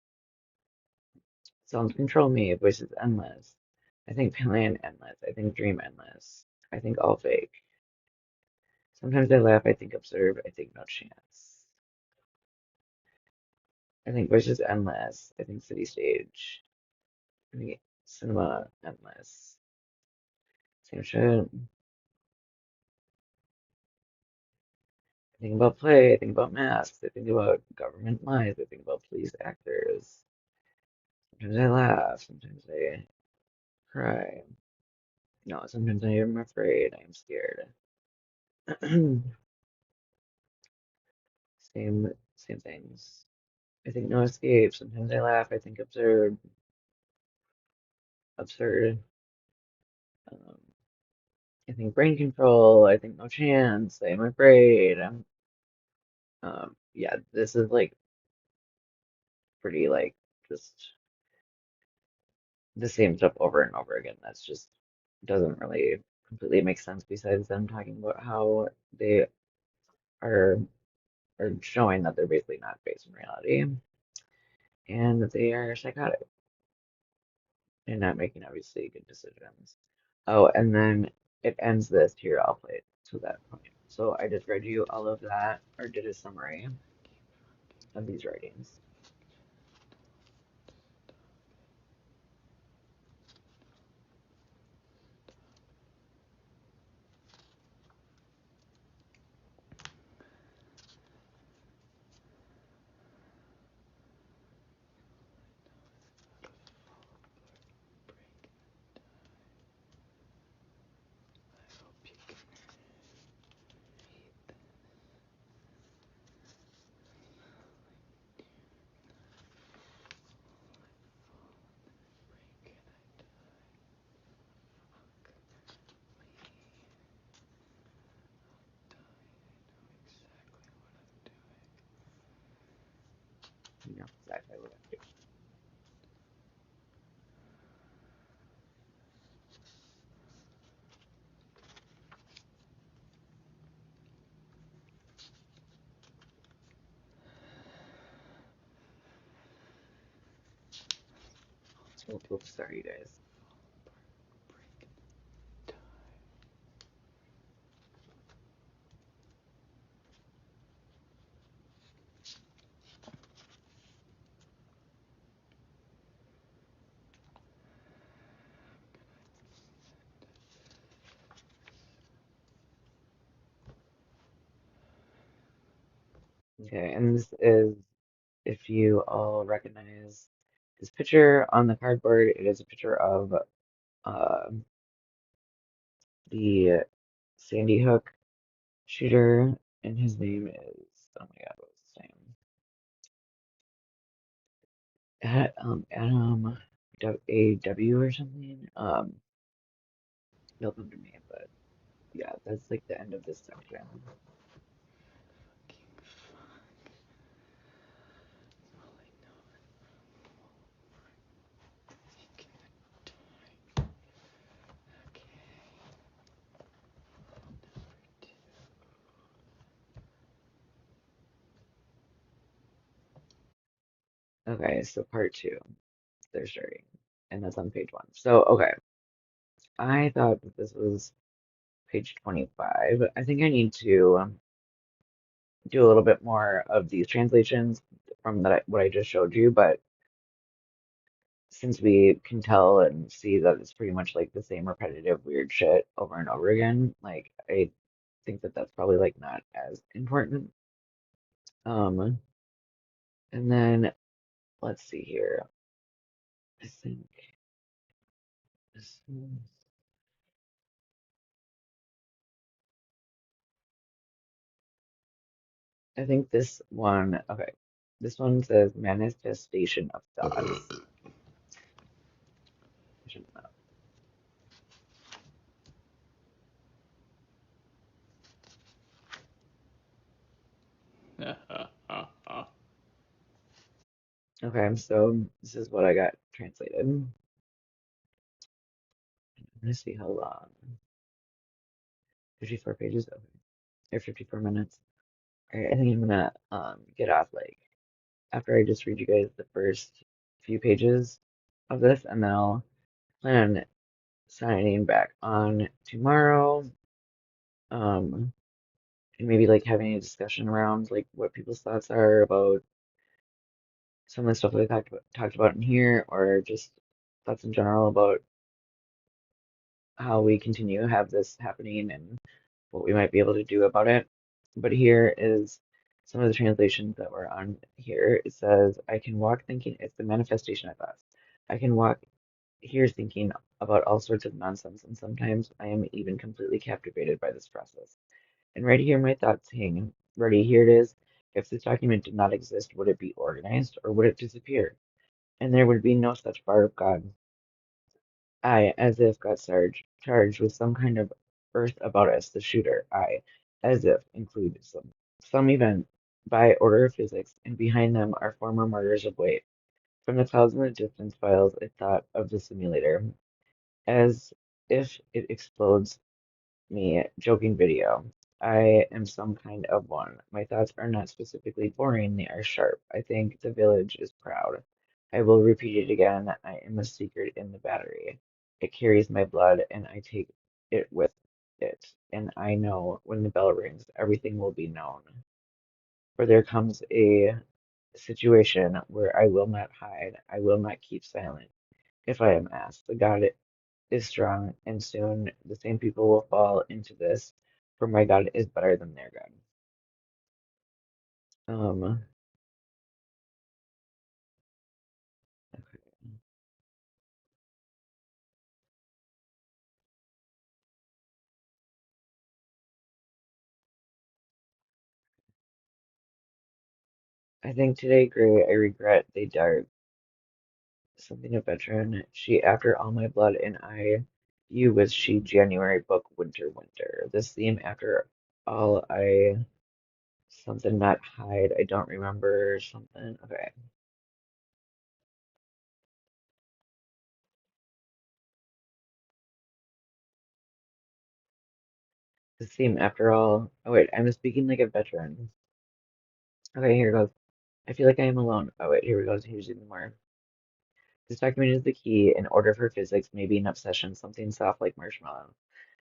Sounds control me, voices endless. I think plan endless, I think dream endless. I think all fake. Sometimes I laugh, I think absurd, I think no chance. I think voices endless, I think city stage. I think cinema endless. Same shit. think about play, I think about masks, I think about government lies, I think about police actors. Sometimes I laugh, sometimes I cry. No, sometimes I am afraid, I am scared. Same things. I think no escape. Sometimes I laugh, I think absurd. Um, I think brain control, I think no chance, I am afraid. Yeah, this is like pretty like just the same stuff over and over again. That's just doesn't really completely make sense besides them talking about how they are are showing that they're basically not based in reality and that they are psychotic and not making obviously good decisions. Oh, and then it ends this here, I'll play it to that point. So I just read you all of that or did a summary of these writings. You know exactly what I'm doing. Oops, sorry, you guys. Okay, and this is, if you all recognize this picture on the cardboard, it is a picture of uh, the Sandy Hook shooter, and his name is, oh my God, what was his name? Adam A.W. or something. He'll come to me, but yeah, that's like the end of this section. Okay, so part two, they're starting, and that's on page one. So, okay, I thought that this was page 25. I think I need to do a little bit more of these translations from what I just showed you, but since we can tell and see that it's pretty much like the same repetitive weird shit over and over again, like I think that that's probably like not as important. Um, and then let's see here. I think this I think this one, okay. This one says manifestation of thoughts. I should know. Okay, so this is what I got translated. I'm gonna see how long. 54 pages? Okay. Or 54 minutes. Alright, I think I'm gonna get off like after I just read you guys the first few pages of this, and then I'll plan on signing back on tomorrow. And maybe like having a discussion around like what people's thoughts are about some of the stuff that I talked about in here, or just thoughts in general about how we continue to have this happening and what we might be able to do about it. But here is some of the translations that were on here. It says, I can walk thinking, it's the manifestation of thoughts. I can walk here thinking about all sorts of nonsense, and sometimes I am even completely captivated by this process. And right here, my thoughts hang. Ready, here it is. If this document did not exist, would it be organized or would it disappear? And there would be no such bar of God. I, as if, got charged with some kind of earth about us, the shooter. I, as if, include some event by order of physics, and behind them are former martyrs of weight. From the clouds in the distance files, I thought of the simulator, as if it explodes me, joking video. I am some kind of one. My thoughts are not specifically boring, they are sharp. I think the village is proud. I will repeat it again. I am a secret in the battery. It carries my blood, and I take it with it. And I know when the bell rings, everything will be known. For there comes a situation where I will not hide, I will not keep silent. If I am asked, the God is strong, and soon the same people will fall into this, for my God is better than their God. Um, I think today, Gray, I regret they died. Something a veteran. She after all my blood, and I, you was she. January book, winter, winter. This theme after all, I something not hide. I don't remember something. Okay, this theme after all. Oh wait, I'm speaking like a veteran. Okay, here goes. I feel like I am alone. Oh wait, here we go. Here's even more. This document is the key. In order for physics, maybe an obsession, something soft like marshmallow.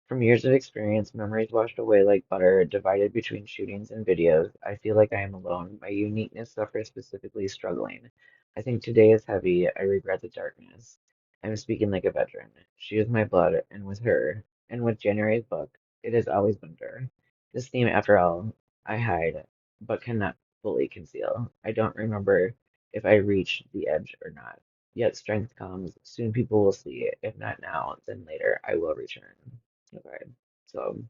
From years of experience, memories washed away like butter, divided between shootings and videos. I feel like I am alone. My uniqueness suffers, specifically struggling. I think today is heavy. I regret the darkness. I'm speaking like a veteran. She is my blood, and with her, and with January's book, it has always been her. This theme, after all, I hide, but cannot fully conceal. I don't remember if I reach the edge or not. Yet strength comes. Soon people will see it. If not now, then later I will return. Okay, so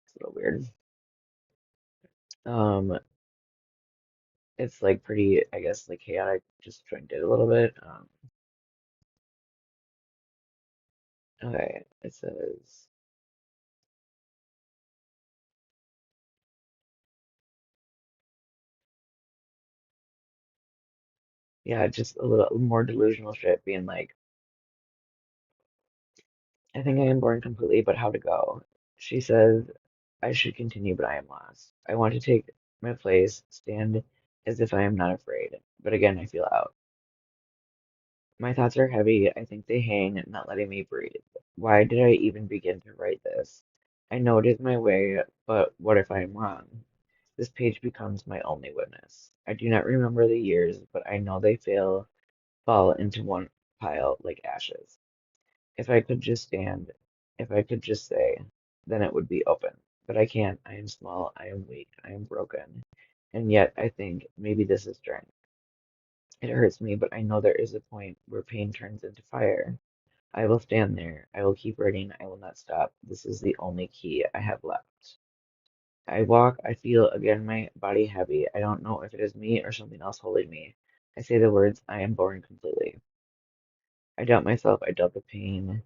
it's a little weird. Um, it's like pretty, I guess, like chaotic. Just joined it a little bit. Okay, it says, yeah, just a little more delusional shit, being like, I think I am born completely, but how to go? She says I should continue, but I am lost. I want to take my place, stand as if I am not afraid, but again I feel out. My thoughts are heavy. I think they hang, not letting me breathe. Why did I even begin to write this? I know it is my way, but what if I am wrong? This page becomes my only witness. I do not remember the years, but I know they fall into one pile like ashes. If I could just stand, if I could just say, then it would be open. But I can't. I am small, I am weak, I am broken. And yet I think maybe this is strength. It hurts me, but I know there is a point where pain turns into fire. I will stand there. I will keep writing. I will not stop. This is the only key I have left. I walk. I feel again my body heavy. I don't know if it is me or something else holding me. I say the words, I am born completely. I doubt myself. I doubt the pain.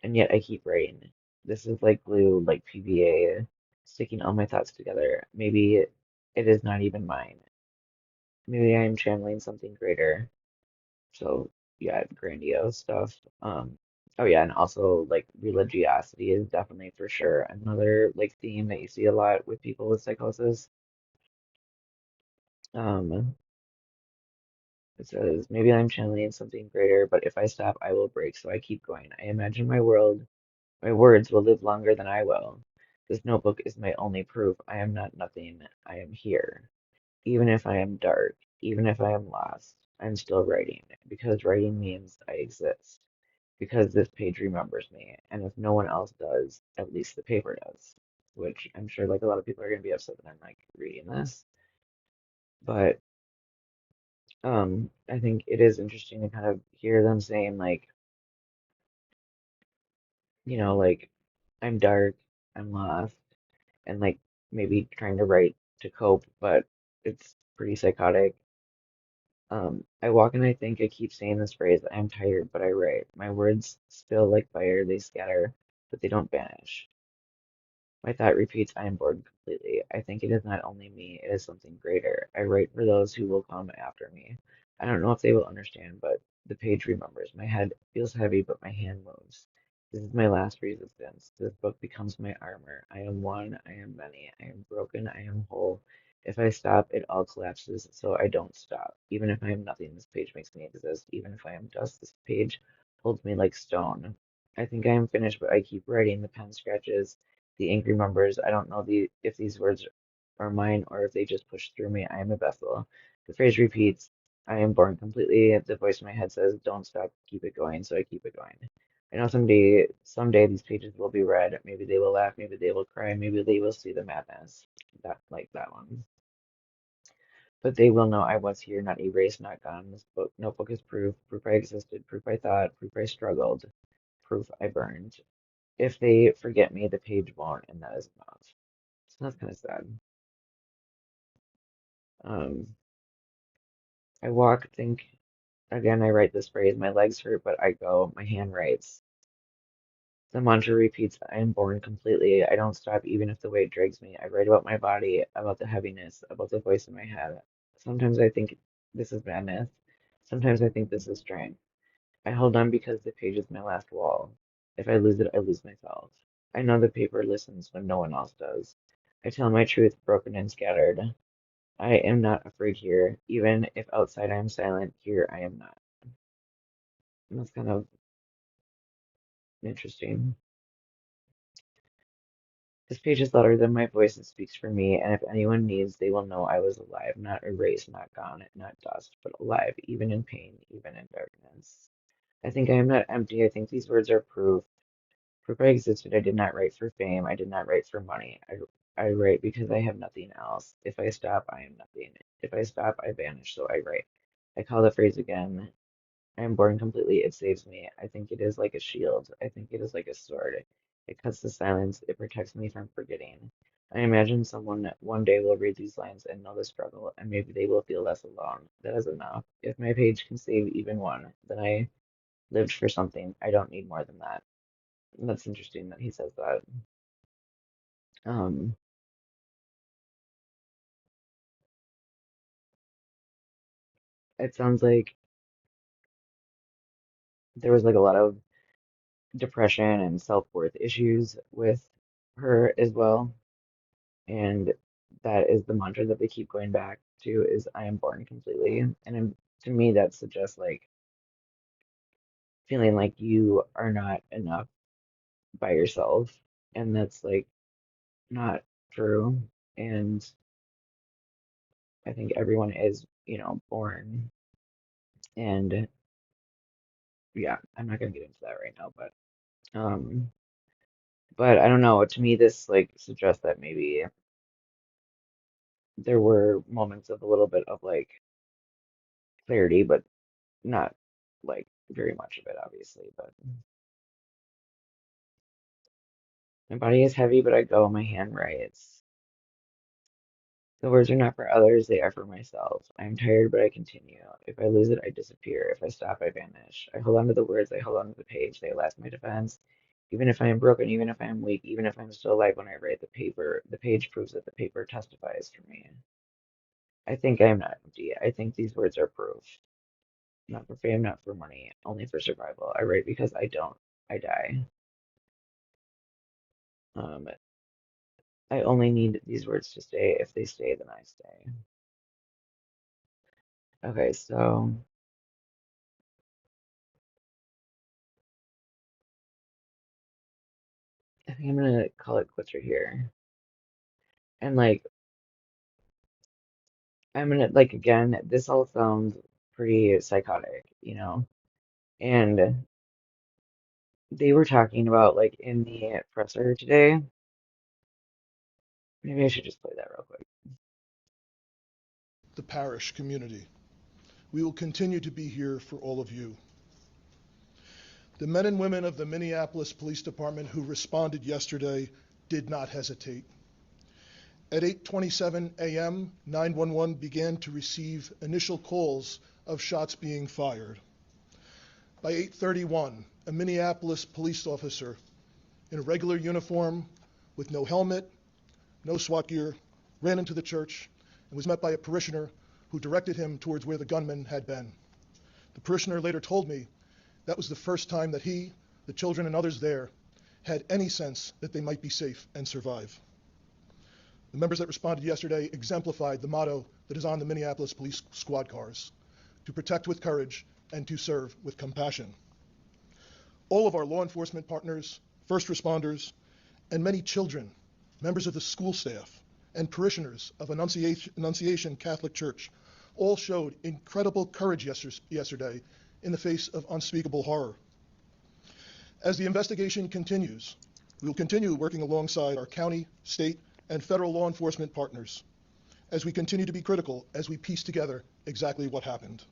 And yet I keep writing. This is like glue, like PVA, sticking all my thoughts together. Maybe it is not even mine. Maybe I am channeling something greater. So yeah, grandiose stuff. Oh yeah, and also like religiosity is definitely for sure another like theme that you see a lot with people with psychosis. Um, it says maybe I'm channeling something greater, but if I stop, I will break. So I keep going. I imagine my words will live longer than I will. This notebook is my only proof. I am not nothing. I am here. Even if I am dark, even if I am lost, I'm still writing because writing means I exist. Because this page remembers me, and if no one else does, at least the paper does. which I'm sure like a lot of people are gonna be upset that I'm like reading this. But I think it is interesting to kind of hear them saying like, like I'm dark, I'm lost, and like maybe trying to write to cope, but it's pretty psychotic. I walk and I think I keep saying this phrase, I'm tired, but I write. My words spill like fire, they scatter, but they don't vanish. My thought repeats, I am bored completely. I think it is not only me, it is something greater. I write for those who will come after me. I don't know if they will understand, but the page remembers. My head feels heavy, but my hand moves. This is my last resistance. This book becomes my armor. I am one, I am many. I am broken, I am whole. If I stop, it all collapses, so I don't stop. Even if I am nothing, this page makes me exist. Even if I am dust, this page holds me like stone. I think I am finished, but I keep writing. The pen scratches the angry members. I don't know if these words are mine or if they just push through me. I am a vessel. The phrase repeats, I am born completely. The voice in my head says, don't stop, keep it going. So I keep it going. I know someday these pages will be read. Maybe they will laugh, maybe they will cry, maybe they will see the madness. That like that one. But they will know I was here, not erased, not gone. This notebook is proof. Proof I existed, proof I thought, proof I struggled, proof I burned. If they forget me, the page won't, and that is enough. So that's kind of sad. Um, I walk, think, again, I write this phrase, my legs hurt, but I go, my hand writes. The mantra repeats, I am born completely. I don't stop even if the weight drags me. I write about my body, about the heaviness, about the voice in my head. Sometimes I think this is madness. Sometimes I think this is strength. I hold on because the page is my last wall. If I lose it, I lose myself. I know the paper listens when no one else does. I tell my truth, broken and scattered. I am not afraid here. Even if outside I am silent, here I am not. And that's kind of interesting. This page is louder than my voice and speaks for me, and if anyone needs, they will know I was alive, not erased, not gone, not dust, but alive, even in pain, even in darkness. I think I am not empty. I think these words are proof. Proof I existed. I did not write for fame. I did not write for money. I write because I have nothing else. If I stop, I am nothing. If I stop, I vanish, so I write. I call the phrase again. I am born completely. It saves me. I think it is like a shield. I think it is like a sword. It cuts the silence. It protects me from forgetting. I imagine someone one day will read these lines and know the struggle, and maybe they will feel less alone. That is enough. If my page can save even one, then I lived for something. I don't need more than that. And that's interesting that he says that. Um, it sounds like there was like a lot of depression and self-worth issues with her as well. And that is the mantra that they keep going back to is I am born completely. And to me, that suggests like feeling like you are not enough by yourself. And that's like not true. And I think everyone is, born. And yeah, I'm not gonna get into that right now, um, but I don't know. To me, this like suggests that maybe there were moments of a little bit of like clarity, but not like very much of it, obviously. But my body is heavy, but I go, my hand writes. The words are not for others, they are for myself. I am tired, but I continue. If I lose it, I disappear. If I stop, I vanish. I hold on to the words, I hold on to the page, they last my defense. Even if I am broken, even if I am weak, even if I'm still alive when I write the paper, the page proves that the paper testifies for me. I think I am not empty. I think these words are proof. Not for fame, not for money, only for survival. I write because I don't. I die. Um, I only need these words to stay. If they stay, then I stay. Okay, so I think I'm gonna call it quits right here. And like, I'm gonna like again, this all sounds pretty psychotic, And they were talking about like in the presser today, Maybe I should just play that real quick. The parish community. We will continue to be here for all of you. The men and women of the Minneapolis Police Department who responded yesterday did not hesitate. At 8:27 a.m., 911 began to receive initial calls of shots being fired. By 8:31, a Minneapolis police officer in a regular uniform with no helmet, no SWAT gear, ran into the church and was met by a parishioner who directed him towards where the gunman had been. The parishioner later told me that was the first time that he, the children, and others there had any sense that they might be safe and survive. The members that responded yesterday exemplified the motto that is on the Minneapolis police squad cars: to protect with courage and to serve with compassion. All of our law enforcement partners, first responders, and many children, members of the school staff, and parishioners of Annunciation Catholic Church all showed incredible courage yesterday in the face of unspeakable horror. As the investigation continues, we will continue working alongside our county, state, and federal law enforcement partners as we continue to be critical as we piece together exactly what happened.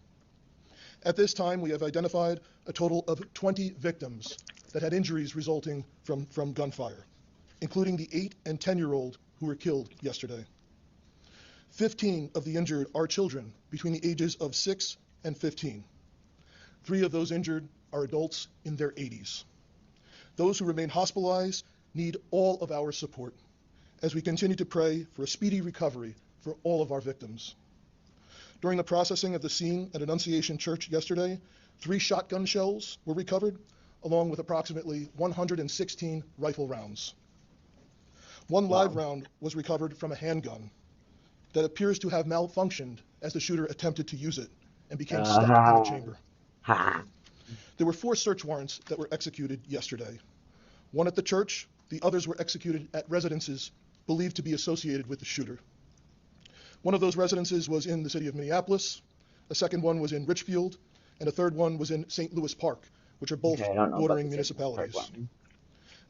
At this time, we have identified a total of 20 victims that had injuries resulting from gunfire, including the 8 and 10-year-old who were killed yesterday. 15 of the injured are children between the ages of 6 and 15. 3 of those injured are adults in their 80s. Those who remain hospitalized need all of our support as we continue to pray for a speedy recovery for all of our victims. During the processing of the scene at Annunciation Church yesterday, 3 shotgun shells were recovered, along with approximately 116 rifle rounds. 1 live round was recovered from a handgun that appears to have malfunctioned as the shooter attempted to use it and became stuck in the chamber. There were 4 search warrants that were executed yesterday. 1 at the church, the others were executed at residences believed to be associated with the shooter. One of those residences was in the city of Minneapolis, a second one was in Richfield, and a third one was in St. Louis Park, which are both bordering municipalities.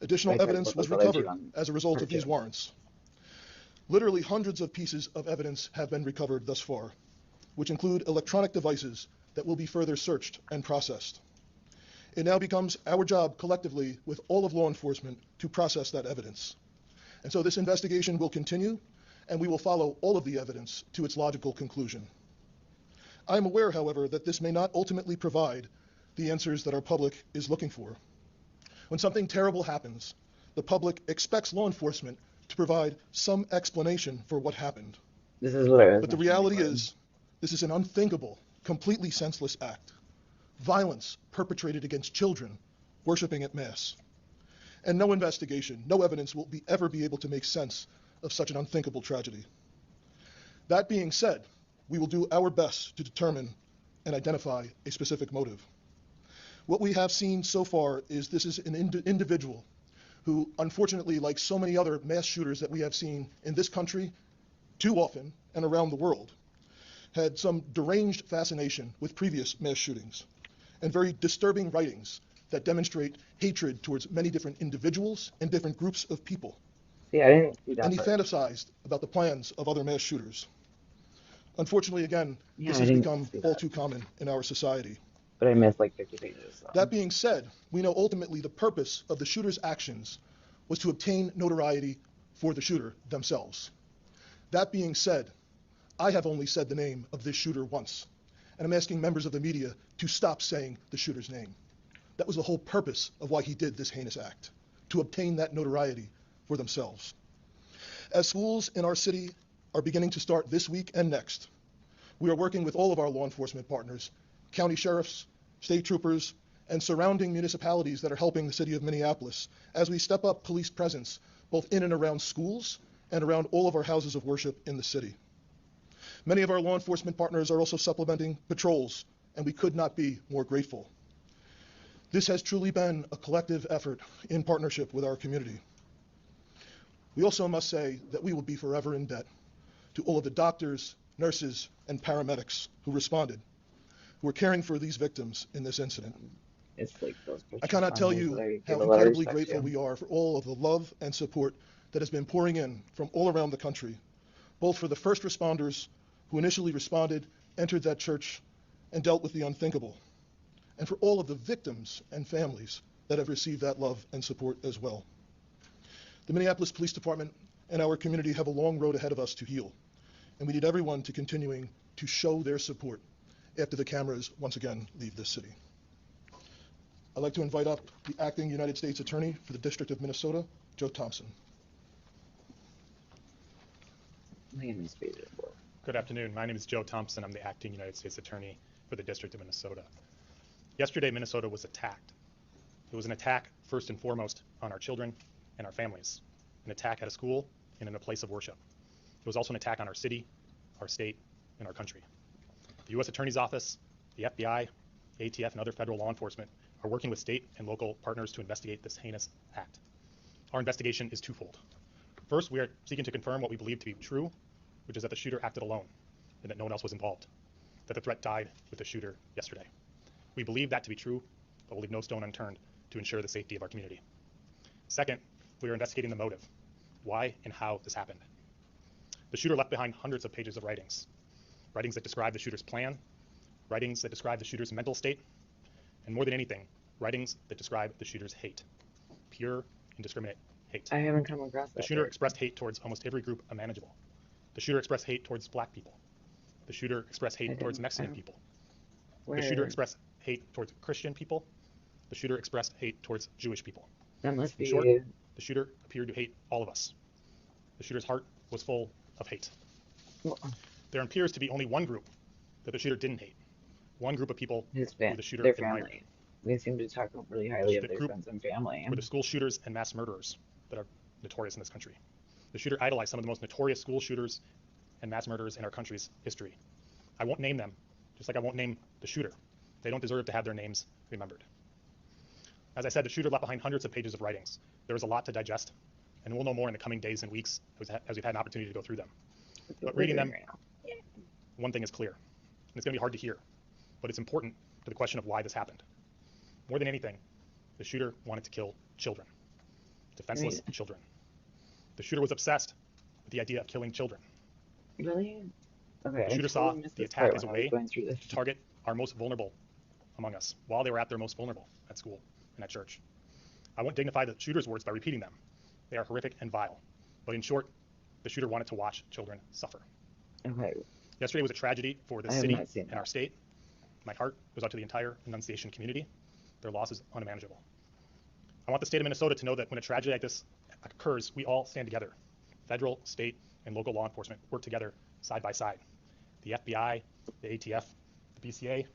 Additional evidence was recovered as a result of these warrants. Literally hundreds of pieces of evidence have been recovered thus far, which include electronic devices that will be further searched and processed. It now becomes our job collectively with all of law enforcement to process that evidence. And so this investigation will continue, and we will follow all of the evidence to its logical conclusion. I am aware, however, that this may not ultimately provide the answers that our public is looking for. When something terrible happens, the public expects law enforcement to provide some explanation for what happened. This is what I was But the reality is, this is an unthinkable, completely senseless act. Violence perpetrated against children worshiping at Mass. And no investigation, no evidence will ever be able to make sense of such an unthinkable tragedy. That being said, we will do our best to determine and identify a specific motive. What we have seen so far is this is an individual who, unfortunately, like so many other mass shooters that we have seen in this country too often and around the world, had some deranged fascination with previous mass shootings and very disturbing writings that demonstrate hatred towards many different individuals and different groups of people. See, I didn't see that And he part. fantasized about the plans of other mass shooters. Unfortunately, again, Yeah, this I has didn't become see all that. too common in our society. But I missed like 50 pages. So. That being said, we know ultimately the purpose of the shooter's actions was to obtain notoriety for the shooter themselves. That being said, I have only said the name of this shooter once, and I'm asking members of the media to stop saying the shooter's name. That was the whole purpose of why he did this heinous act, to obtain that notoriety for themselves. As schools in our city are beginning to start this week and next, we are working with all of our law enforcement partners, county sheriffs, state troopers, and surrounding municipalities that are helping the city of Minneapolis as we step up police presence both in and around schools and around all of our houses of worship in the city. Many of our law enforcement partners are also supplementing patrols, and we could not be more grateful. This has truly been a collective effort in partnership with our community. We also must say that we will be forever in debt to all of the doctors, nurses, and paramedics who responded, who are caring for these victims in this incident. It's like those I cannot tell responders you that I how give a lot of incredibly respect grateful to. we are for all of the love and support that has been pouring in from all around the country, both for the first responders who initially responded, entered that church, and dealt with the unthinkable, and for all of the victims and families that have received that love and support as well. The Minneapolis Police Department and our community have a long road ahead of us to heal, and we need everyone to continuing to show their support after the cameras once again leave this city. I'd like to invite up the Acting United States Attorney for the District of Minnesota, Joe Thompson. Good afternoon. My name is Joe Thompson. I'm the Acting United States Attorney for the District of Minnesota. Yesterday, Minnesota was attacked. It was an attack, first and foremost, on our children and our families, an attack at a school and in a place of worship. It was also an attack on our city, our state, and our country. The U.S. Attorney's Office, the FBI, ATF, and other federal law enforcement are working with state and local partners to investigate this heinous act. Our investigation is twofold. First, we are seeking to confirm what we believe to be true, which is that the shooter acted alone and that no one else was involved, that the threat died with the shooter yesterday. We believe that to be true, but we'll leave no stone unturned to ensure the safety of our community. Second, we are investigating the motive, why and how this happened. The shooter left behind hundreds of pages of writings that describe the shooter's plan, writings that describe the shooter's mental state, and more than anything, writings that describe the shooter's hate, pure, indiscriminate hate. I haven't come across that. The shooter expressed hate towards almost every group imaginable. The shooter expressed hate towards Black people. The shooter expressed hate towards Mexican people. The shooter expressed hate towards Christian people. The shooter expressed hate towards Jewish people. That must be. In short, the shooter appeared to hate all of us. The shooter's heart was full of hate. Well, There appears to be only one group that the shooter didn't hate. One group of people who the shooter their admired. family. They seem to talk really highly of their friends and family. Were the school shooters and mass murderers that are notorious in this country. The shooter idolized some of the most notorious school shooters and mass murderers in our country's history. I won't name them, just like I won't name the shooter. They don't deserve to have their names remembered. As I said, the shooter left behind hundreds of pages of writings. There was a lot to digest, and we'll know more in the coming days and weeks as we've had an opportunity to go through them. But reading them, one thing is clear, and it's going to be hard to hear, but it's important to the question of why this happened. More than anything, the shooter wanted to kill children, defenseless children. The shooter was obsessed with the idea of killing children. Really? Okay. The shooter saw the attack as a way to target our most vulnerable among us while they were at their most vulnerable at school and at church. I won't dignify the shooter's words by repeating them. They are horrific and vile. But in short, the shooter wanted to watch children suffer. Okay. Yesterday was a tragedy for the city and our state. My heart goes out to the entire Annunciation community. Their loss is unimaginable. I want the state of Minnesota to know that when a tragedy like this occurs, we all stand together. Federal, state, and local law enforcement work together side by side. The FBI, the ATF, the BCA,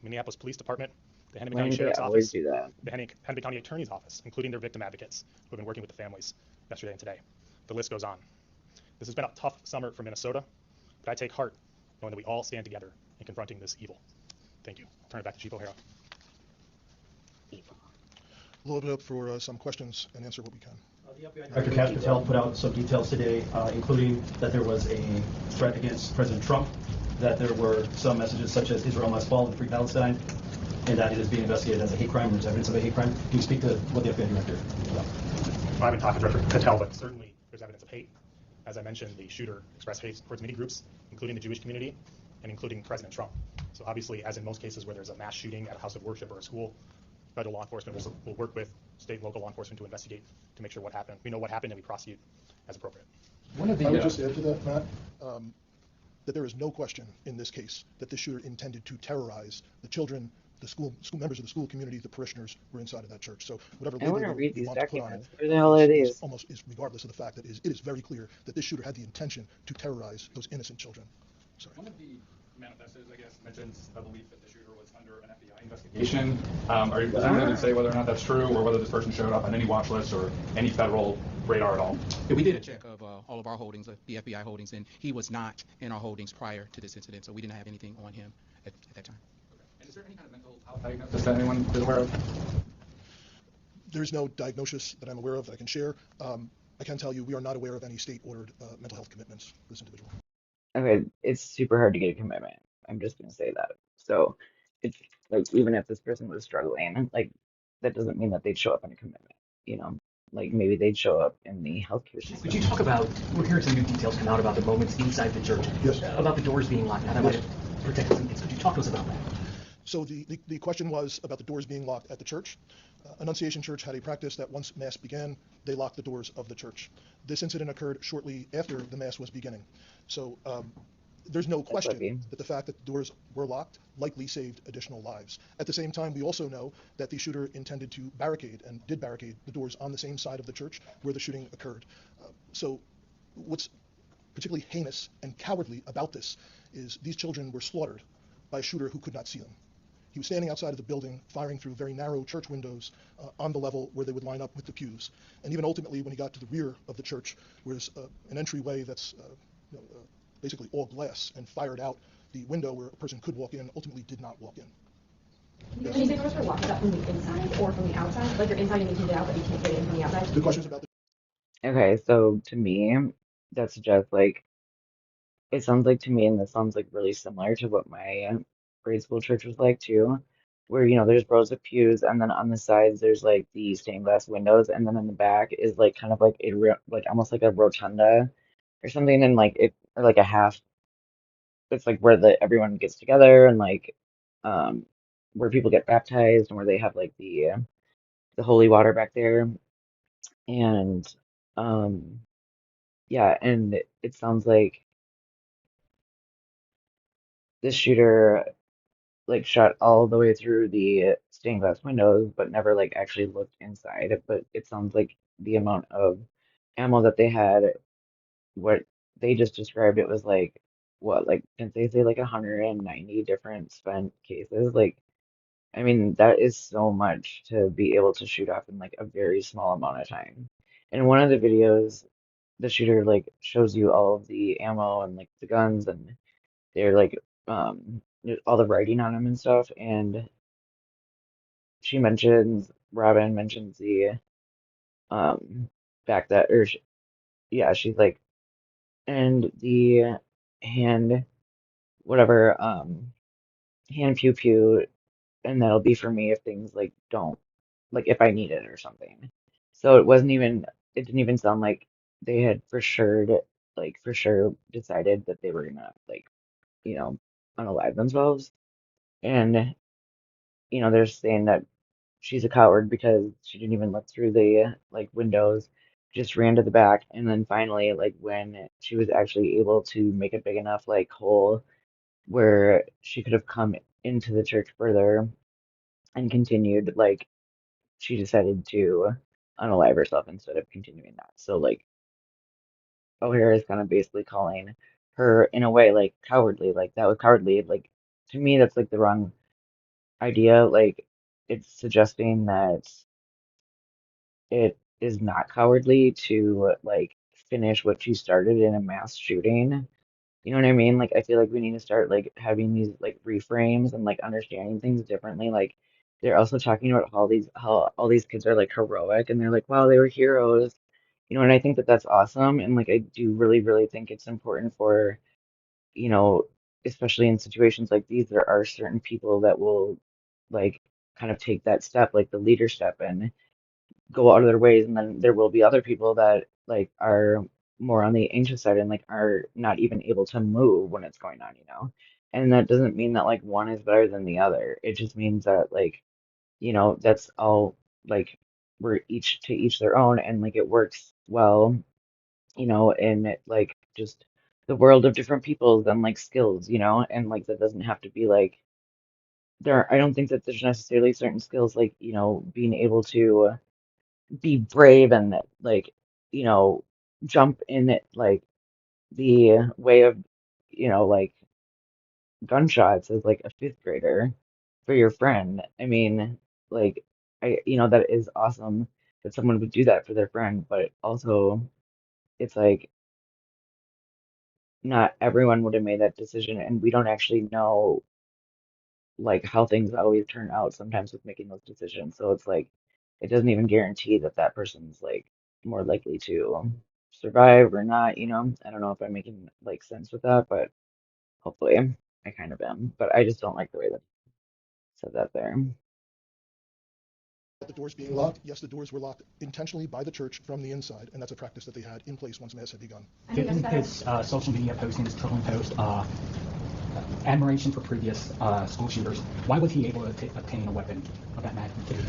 Minneapolis Police Department, the Hennepin County Sheriff's Office, the Hennepin County Attorney's Office, including their victim advocates who have been working with the families yesterday and today. The list goes on. This has been a tough summer for Minnesota, but I take heart knowing that we all stand together in confronting this evil. Thank you. I'll turn it back to Chief O'Hara. Load it up for some questions and answer what we can. The FBI Director Kash Patel put out some details today, including that there was a threat against President Trump, that there were some messages such as Israel must fall and free Palestine, and that it is being investigated as a hate crime or as evidence of a hate crime. Can you speak to what the FBI Director about? I haven't talked to Director Patel, but certainly there's evidence of hate. As I mentioned, the shooter expressed hate towards many groups, including the Jewish community and including President Trump. So obviously, as in most cases where there's a mass shooting at a house of worship or a school, federal law enforcement will work with state and local law enforcement to investigate to make sure what happened. We know what happened and we prosecute as appropriate. I would just add to that, Matt, that there is no question in this case that the shooter intended to terrorize the children, the school members of the school community, the parishioners who were inside of that church. So whatever label you want to put on it, where the hell are these? Almost is regardless of the fact that it is very clear that this shooter had the intention to terrorize those innocent children. Sorry. One of the manifestos, I guess, mentions a belief that the shooter was under an FBI investigation. Are you able to say whether or not that's true, or whether this person showed up on any watch list or any federal radar at all? Yeah, we did a check of all of our holdings, the FBI holdings, and he was not in our holdings prior to this incident, so we didn't have anything on him at that time. Okay. And is there any kind of mental health diagnosis that anyone is aware of? There's no diagnosis that I'm aware of that I can share. I can tell you we are not aware of any state-ordered mental health commitments for this individual. Okay, it's super hard to get a commitment. I'm just gonna say that. So it's like even if this person was struggling, like that doesn't mean that they'd show up in a commitment, you know. like maybe they'd show up in the healthcare Could you system. talk about, we're hearing some new details come out about the moments inside the church, Yes. about the doors being locked, how that might have protected some things. Could you talk to us about that? So the question was about the doors being locked at the church. Annunciation Church had a practice that once Mass began, they locked the doors of the church. This incident occurred shortly after the Mass was beginning. So there's no That's question lucky. that the fact that the doors were locked likely saved additional lives. At the same time, we also know that the shooter intended to barricade and did barricade the doors on the same side of the church where the shooting occurred. So what's particularly heinous and cowardly about this is these children were slaughtered by a shooter who could not see them. He was standing outside of the building, firing through very narrow church windows on the level where they would line up with the pews. And even ultimately, when he got to the rear of the church, where there's an entryway that's basically all glass, and fired out the window where a person could walk in, ultimately did not walk in. Yes. Can you say doors were locked? Is that from the inside or from the outside? Like you're inside and you can get out, but you can't get in from the outside? The questions about Okay, so to me, that suggests like it sounds like to me, and this sounds like really similar to what my grade school church was like too, where there's rows of pews, and then on the sides there's like the stained glass windows, and then in the back is like kind of like like almost like a rotunda or something, and like it or like a half. It's like where everyone gets together and like um where people get baptized and where they have like the holy water back there, and um yeah, and it sounds like this shooter like shot all the way through the stained glass windows, but never like actually looked inside. But it sounds like the amount of ammo that they had, what they just described, it was like what, like didn't they say like 190 different spent cases? Like, I mean, that is so much to be able to shoot off in like a very small amount of time. In one of the videos, the shooter like shows you all of the ammo and like the guns, and they're like all the writing on them and stuff, and Robin mentions the um fact that, yeah, she's like, and the hand, whatever, hand pew pew, and that'll be for me if things like don't, like if I need it or something. So it didn't even sound like they had for sure decided that they were gonna like, you know, unalive themselves. And, they're saying that she's a coward because she didn't even look through the like windows, just ran to the back, and then finally, like when she was actually able to make a big enough like hole where she could have come into the church further and continued, like she decided to unalive herself instead of continuing that. So like O'Hara is kind of basically calling her in a way like cowardly, like that was cowardly. Like to me, that's like the wrong idea. Like it's suggesting that it is not cowardly to like finish what you started in a mass shooting. You know what I mean? Like I feel like we need to start like having these like reframes and like understanding things differently. Like they're also talking about how all these kids are like heroic, and they're like, wow, they were heroes. And I think that that's awesome, and like I do really really think it's important for, you know, especially in situations like these, there are certain people that will like kind of take that step, like the leader step, and go out of their ways, and then there will be other people that like are more on the anxious side and like are not even able to move when it's going on. And that doesn't mean that like one is better than the other. It just means that like, that's all like we're each to each their own, and like it works well, in like just the world of different peoples and like skills, and like that doesn't have to be like I don't think that there's necessarily certain skills like, being able to be brave and like, you know, jump in it like the way of, like gunshots as like a fifth grader for your friend. I mean, like that is awesome that someone would do that for their friend, but also it's like not everyone would have made that decision, and we don't actually know like how things always turn out sometimes with making those decisions. So it's like it doesn't even guarantee that that person's like more likely to survive or not. I don't know if I'm making like sense with that, but hopefully I kind of am. But I just don't like the way that I said that there. The doors being locked, yes, the doors were locked intentionally by the church from the inside, and that's a practice that they had in place once Mass had begun. Given his social media posting, his Twitter post, admiration for previous school shooters, why was he able to obtain a weapon of that magnitude?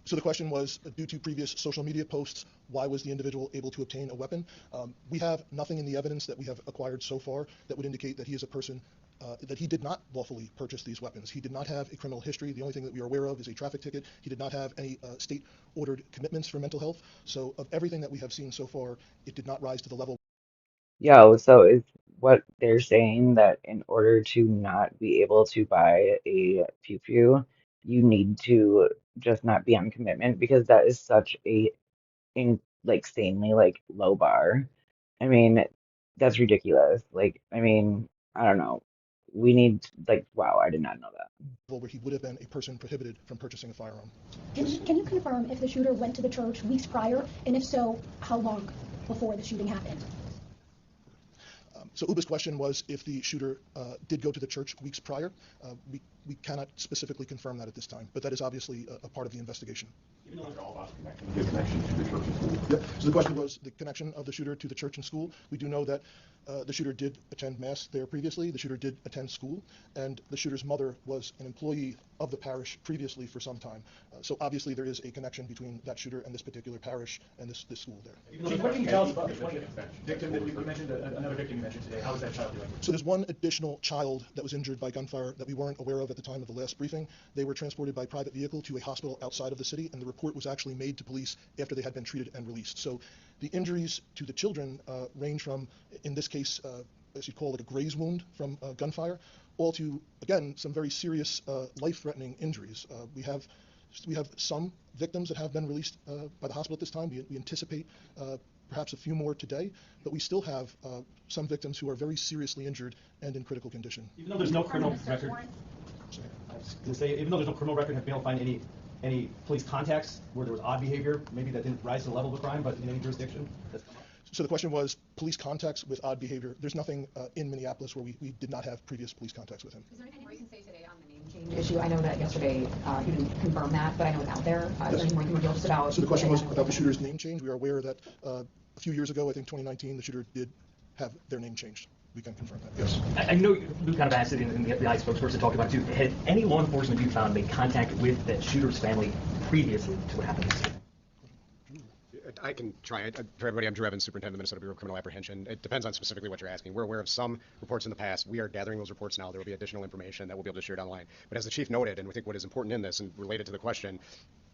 So the question was, due to previous social media posts, why was the individual able to obtain a weapon? We have nothing in the evidence that we have acquired so far that would indicate that he is a person that he did not lawfully purchase these weapons. He did not have a criminal history. The only thing that we are aware of is a traffic ticket. He did not have any state-ordered commitments for mental health. So of everything that we have seen so far, it did not rise to the level. Yo, so is what they're saying that in order to not be able to buy a pew pew, you need to just not be on commitment because that is such a like insanely like low bar. I mean, that's ridiculous. Like, I mean, I don't know. We need like, wow, I did not know that. Where he would have been a person prohibited from purchasing a firearm. Can you confirm if the shooter went to the church weeks prior, and if so, how long before the shooting happened? So Uba's question was if the shooter did go to the church weeks prior. We cannot specifically confirm that at this time, but that is obviously a part of the investigation. Even though they're all about connecting his connection to the church and school. Yeah. So the question was the connection of the shooter to the church and school. We do know that the shooter did attend Mass there previously. The shooter did attend school, and the shooter's mother was an employee of the parish previously for some time. So obviously there is a connection between that shooter and this particular parish and this school there. What can you tell us about the victim that you mentioned, another victim you mentioned today? How is that child doing? So there's one additional child that was injured by gunfire that we weren't aware of at the time of the last briefing. They were transported by private vehicle to a hospital outside of the city, and the report was actually made to police after they had been treated and released. So the injuries to the children range from, in this case, as you'd call it, a graze wound from gunfire, all to, again, some very serious life-threatening injuries. We have some victims that have been released by the hospital at this time. We anticipate perhaps a few more today, but we still have some victims who are very seriously injured and in critical condition. Even though there's no criminal record, even though there's no criminal record, have been able to find any police contacts where there was odd behavior, maybe that didn't rise to the level of a crime, but in any jurisdiction? So the question was police contacts with odd behavior. There's nothing in Minneapolis where we did not have previous police contacts with him. Is there anything more you can say today on the name change issue? I know that yesterday you didn't confirm that, but I know it's out there. Is there anything more you can reveal just about? So the question was about the shooter's name change. We are aware that a few years ago, I think 2019, the shooter did have their name changed. We can confirm that, yes. I know you kind of asked it, and the FBI spokesperson talked about it too. Had any law enforcement you found made contact with that shooter's family previously to what happened yesterday? I can try it. For everybody, I'm Drew Evans, Superintendent of the Minnesota Bureau of Criminal Apprehension. It depends on specifically what you're asking. We're aware of some reports in the past. We are gathering those reports now. There will be additional information that we'll be able to share down the line. But as the chief noted, and we think what is important in this and related to the question,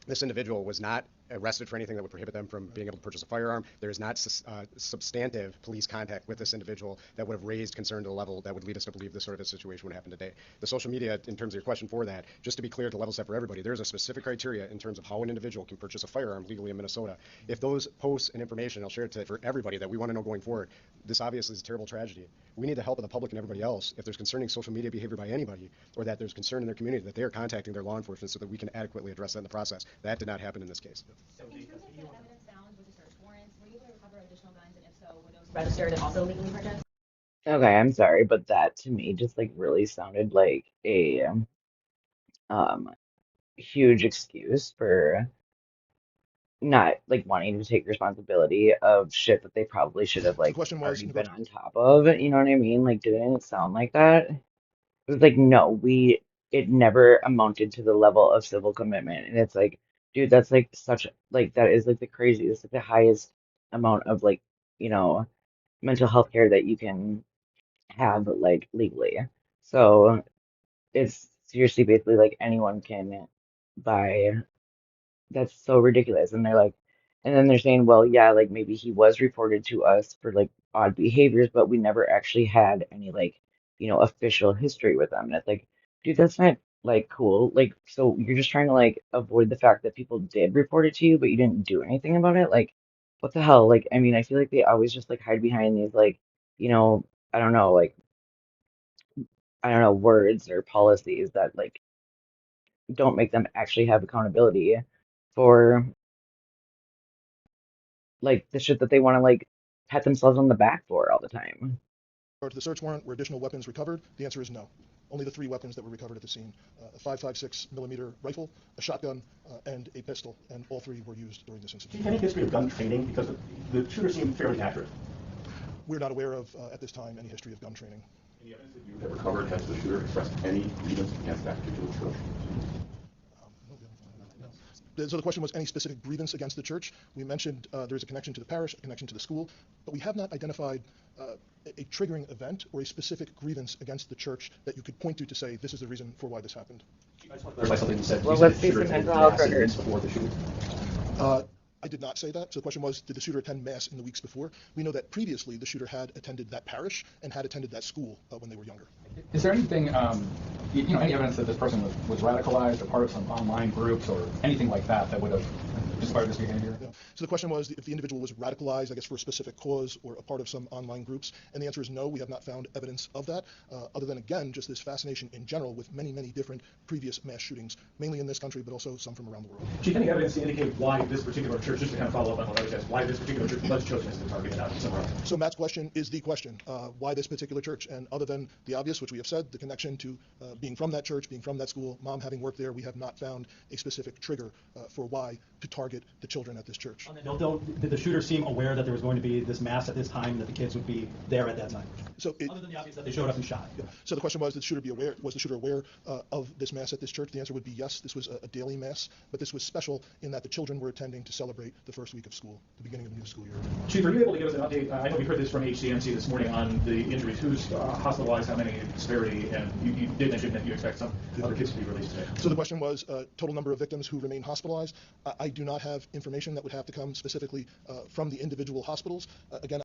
this individual was not arrested for anything that would prohibit them from being able to purchase a firearm. There is not substantive police contact with this individual that would have raised concern to the level that would lead us to believe this sort of a situation would happen today. The social media, in terms of your question for that, just to be clear to level set for everybody, there's a specific criteria in terms of how an individual can purchase a firearm legally in Minnesota. If those posts and information, I'll share it for everybody that we want to know going forward, this obviously is a terrible tragedy. We need the help of the public and everybody else if there's concerning social media behavior by anybody, or that there's concern in their community that they are contacting their law enforcement so that we can adequately address that in the process. That did not happen in this case. So in terms of the evidence found with the search warrants, were you able to recover additional guns, and if so, were those registered and also legally purchased? Okay, I'm sorry, but that to me just like really sounded like a um huge excuse for not like wanting to take responsibility of shit that they probably should have The like question was, already been on top of. You know what I mean? Like, didn't it sound like that? It was like, no, it never amounted to the level of civil commitment. And it's like, dude, that's like such like that is like the craziest, like the highest amount of like, you know, mental health care that you can have like legally. So it's seriously basically like anyone can buy. That's so ridiculous. And they're like, and then they're saying, well, yeah, like maybe he was reported to us for like odd behaviors, but we never actually had any like, official history with them. And it's like, dude, that's not like cool. Like, so you're just trying to like avoid the fact that people did report it to you, but you didn't do anything about it. Like, what the hell? Like, I mean, I feel like they always just like hide behind these like, you know, I don't know, like, I don't know, words or policies that like don't make them actually have accountability for like the shit that they want to like pat themselves on the back for all the time. to the search warrant, were additional weapons recovered? The answer is no. Only the 3 weapons that were recovered at the scene: a 5.56 millimeter rifle, a shotgun, and a pistol, and all 3 were used during this incident. Any history of gun training? Because the shooter seemed fairly accurate. We're not aware of, at this time, any history of gun training. Any evidence that you have recovered has the shooter expressed any grievance against that particular church? So the question was any specific grievance against the church. We mentioned there is a connection to the parish, a connection to the school, but we have not identified a triggering event or a specific grievance against the church that you could point to say this is the reason for why this happened. I just want to clarify something you said. Well, let's see some mental health records. Before the shooting. I did not say that. So the question was, did the shooter attend Mass in the weeks before? We know that previously the shooter had attended that parish and had attended that school when they were younger. Is there anything, any evidence that this person was radicalized or part of some online groups or anything like that that would have inspired this behavior? Yeah. So the question was if the individual was radicalized, I guess, for a specific cause or a part of some online groups, and the answer is no. We have not found evidence of that, other than, again, just this fascination in general with many, many different previous mass shootings, mainly in this country, but also some from around the world. Chief, any evidence to indicate why this particular church, just to kind of follow up on what I was asked, why this particular church was chosen as the target and not somewhere else? So Matt's question is the question, why this particular church? And other than the obvious, which we have said, the connection to being from that church, being from that school, mom having worked there, we have not found a specific trigger for why to target the children at this church. On that note, though, did the shooter seem aware that there was going to be this mass at this time, that the kids would be there at that time? So other than the obvious that they showed up and shot. Yeah. So the question was, was the shooter aware of this mass at this church? The answer would be yes. This was a daily mass, but this was special in that the children were attending to celebrate the first week of school, the beginning of the new school year. Chief, are you able to give us an update? I know we heard this from HCMC this morning on the injuries. Who's hospitalized, how many, severity, and you did mention that you expect some other kids to be released today. So the question was total number of victims who remain hospitalized. I do not have information that would have to come specifically from the individual hospitals. Again,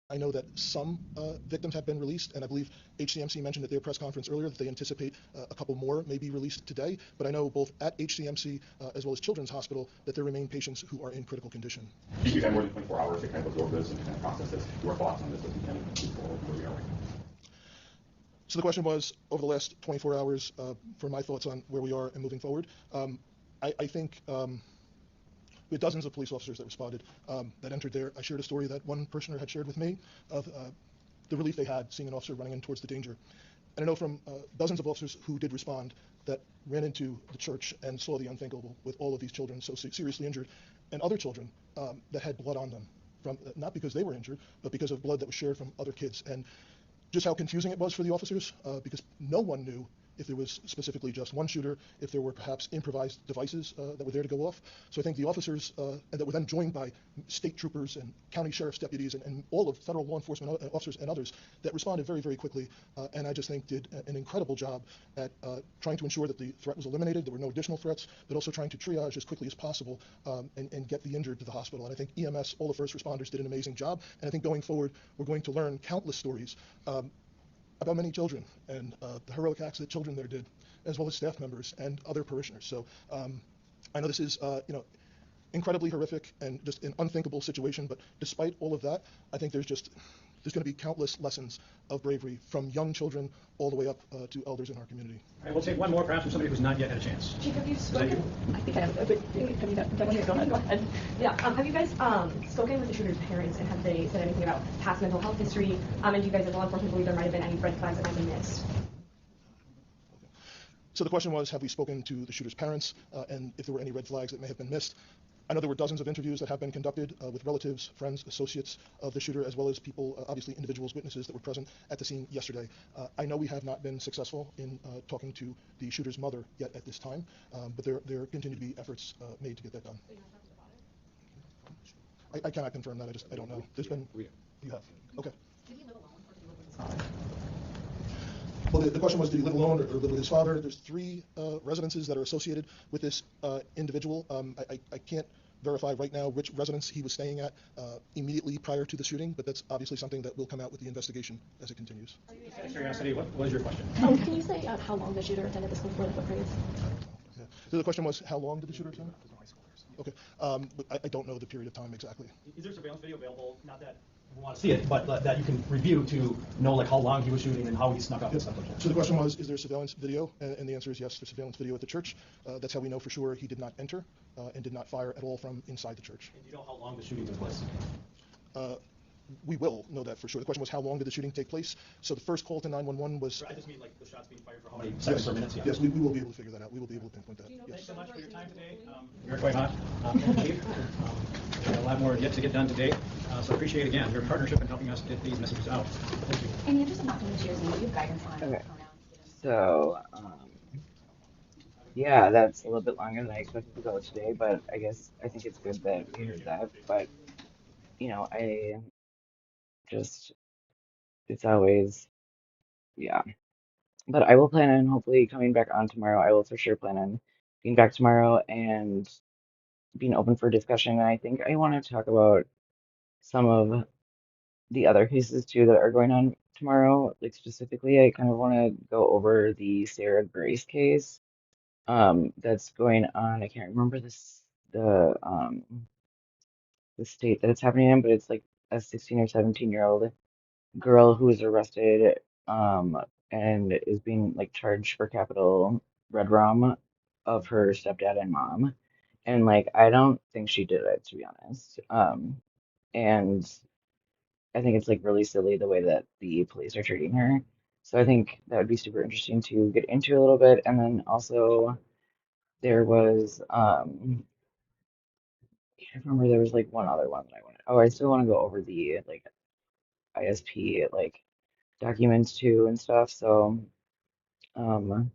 I know that some victims have been released, and I believe HCMC mentioned at their press conference earlier that they anticipate a couple more may be released today. But I know both at HCMC as well as Children's Hospital that there remain patients who are in critical condition. You've had more than 24 hours to kind of absorb this and kind of process this. Your thoughts on this as we kind of move forward where we are right now? So the question was, over the last 24 hours, for my thoughts on where we are and moving forward. I think we had dozens of police officers that responded that entered there. I shared a story that one parishioner had shared with me of the relief they had seeing an officer running in towards the danger. And I know from dozens of officers who did respond that ran into the church and saw the unthinkable with all of these children so seriously injured, and other children that had blood on them, from not because they were injured, but because of blood that was shared from other kids. And just how confusing it was for the officers, because no one knew if there was specifically just one shooter, if there were perhaps improvised devices that were there to go off. So I think the officers that were then joined by state troopers and county sheriff's deputies and all of federal law enforcement officers and others that responded very, very quickly, and I just think did an incredible job at trying to ensure that the threat was eliminated, there were no additional threats, but also trying to triage as quickly as possible and get the injured to the hospital. And I think EMS, all the first responders, did an amazing job, and I think going forward, we're going to learn countless stories about many children and the heroic acts that children there did, as well as staff members and other parishioners. So I know this is, incredibly horrific and just an unthinkable situation, but despite all of that, I think there's going to be countless lessons of bravery from young children all the way up to elders in our community. All right, we'll take one more, perhaps from somebody who's not yet had a chance. Chief, have you spoken? I think I have a good. Have you done? Go ahead. Yeah. Have you guys spoken with the shooter's parents, and have they said anything about past mental health history? And do you guys, as law enforcement, believe there might have been any red flags that might have been missed? So the question was, have we spoken to the shooter's parents, and if there were any red flags that may have been missed? I know there were dozens of interviews that have been conducted with relatives, friends, associates of the shooter, as well as people, obviously individuals, witnesses that were present at the scene yesterday. I know we have not been successful in talking to the shooter's mother yet at this time, but there continue to be efforts made to get that done. I cannot confirm that. I don't know. There's been. You have. Okay. Did he live alone, or did he live with his father? Well, the question was, did he live alone or live with his father? There's 3 residences that are associated with this individual. I can't verify right now which residence he was staying at immediately prior to the shooting, but that's obviously something that will come out with the investigation as it continues. Out of curiosity, what was your question? Can you say how long the shooter attended the school for, the previous? Yeah. So the question was, how long did the shooter attend? Okay. I don't know the period of time exactly. Is there surveillance video available? Not that we want to see it, but that you can review to know like how long he was shooting and how he snuck up and stuff like that. So the question was, is there surveillance video? And the answer is yes, there's surveillance video at the church. That's how we know for sure he did not enter and did not fire at all from inside the church. And do you know how long the shooting took place? we will know that for sure. The question was, how long did the shooting take place? So the first call to 911 was. I just mean like the shots being fired for how many seconds or minutes? Yeah. Yes, we will be able to figure that out. We will be able to pinpoint that. Yes. Thanks so much for your time today. You're quite hot. Thank you. A lot more yet to get done today. So appreciate again your partnership in helping us get these messages out. Thank you. And you're just not going to share some of your guidance on Okay. pronouns. So, yeah, that's a little bit longer than I expected to go today, but I think it's good that we heard that. But, I just, it's always, yeah. But I will plan on hopefully coming back on tomorrow. I will for sure plan on being back tomorrow and being open for discussion. And I think I want to talk about some of the other cases too that are going on tomorrow. Like specifically, I kind of want to go over the Sarah Grace case that's going on. I can't remember the state that it's happening in, but it's like a 16 or 17-year-old girl who was arrested um and is being like charged for capital red rum of her stepdad and mom. And like I don't think she did it, to be honest. And I think it's like really silly the way that the police are treating her. So I think that would be super interesting to get into a little bit. And then also there was I remember there was like one other one that I wanted. Oh, I still want to go over the like ISP like documents too and stuff. So it's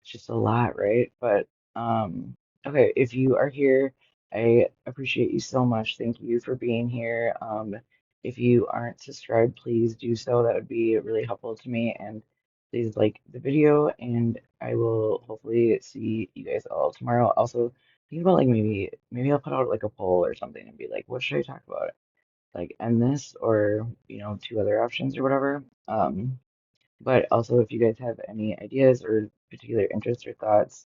just a lot, right? But okay, if you are here, I appreciate you so much. Thank you for being here. If you aren't subscribed, please do so. That would be really helpful to me. And please like the video, and I will hopefully see you guys all tomorrow. Also, think about like maybe I'll put out like a poll or something and be like, what should I talk about? Like end this or two other options or whatever. But also, if you guys have any ideas or particular interests or thoughts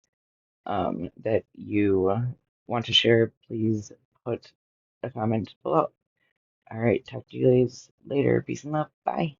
that you want to share, please put a comment below. All right, talk to you guys later. Peace and love. Bye.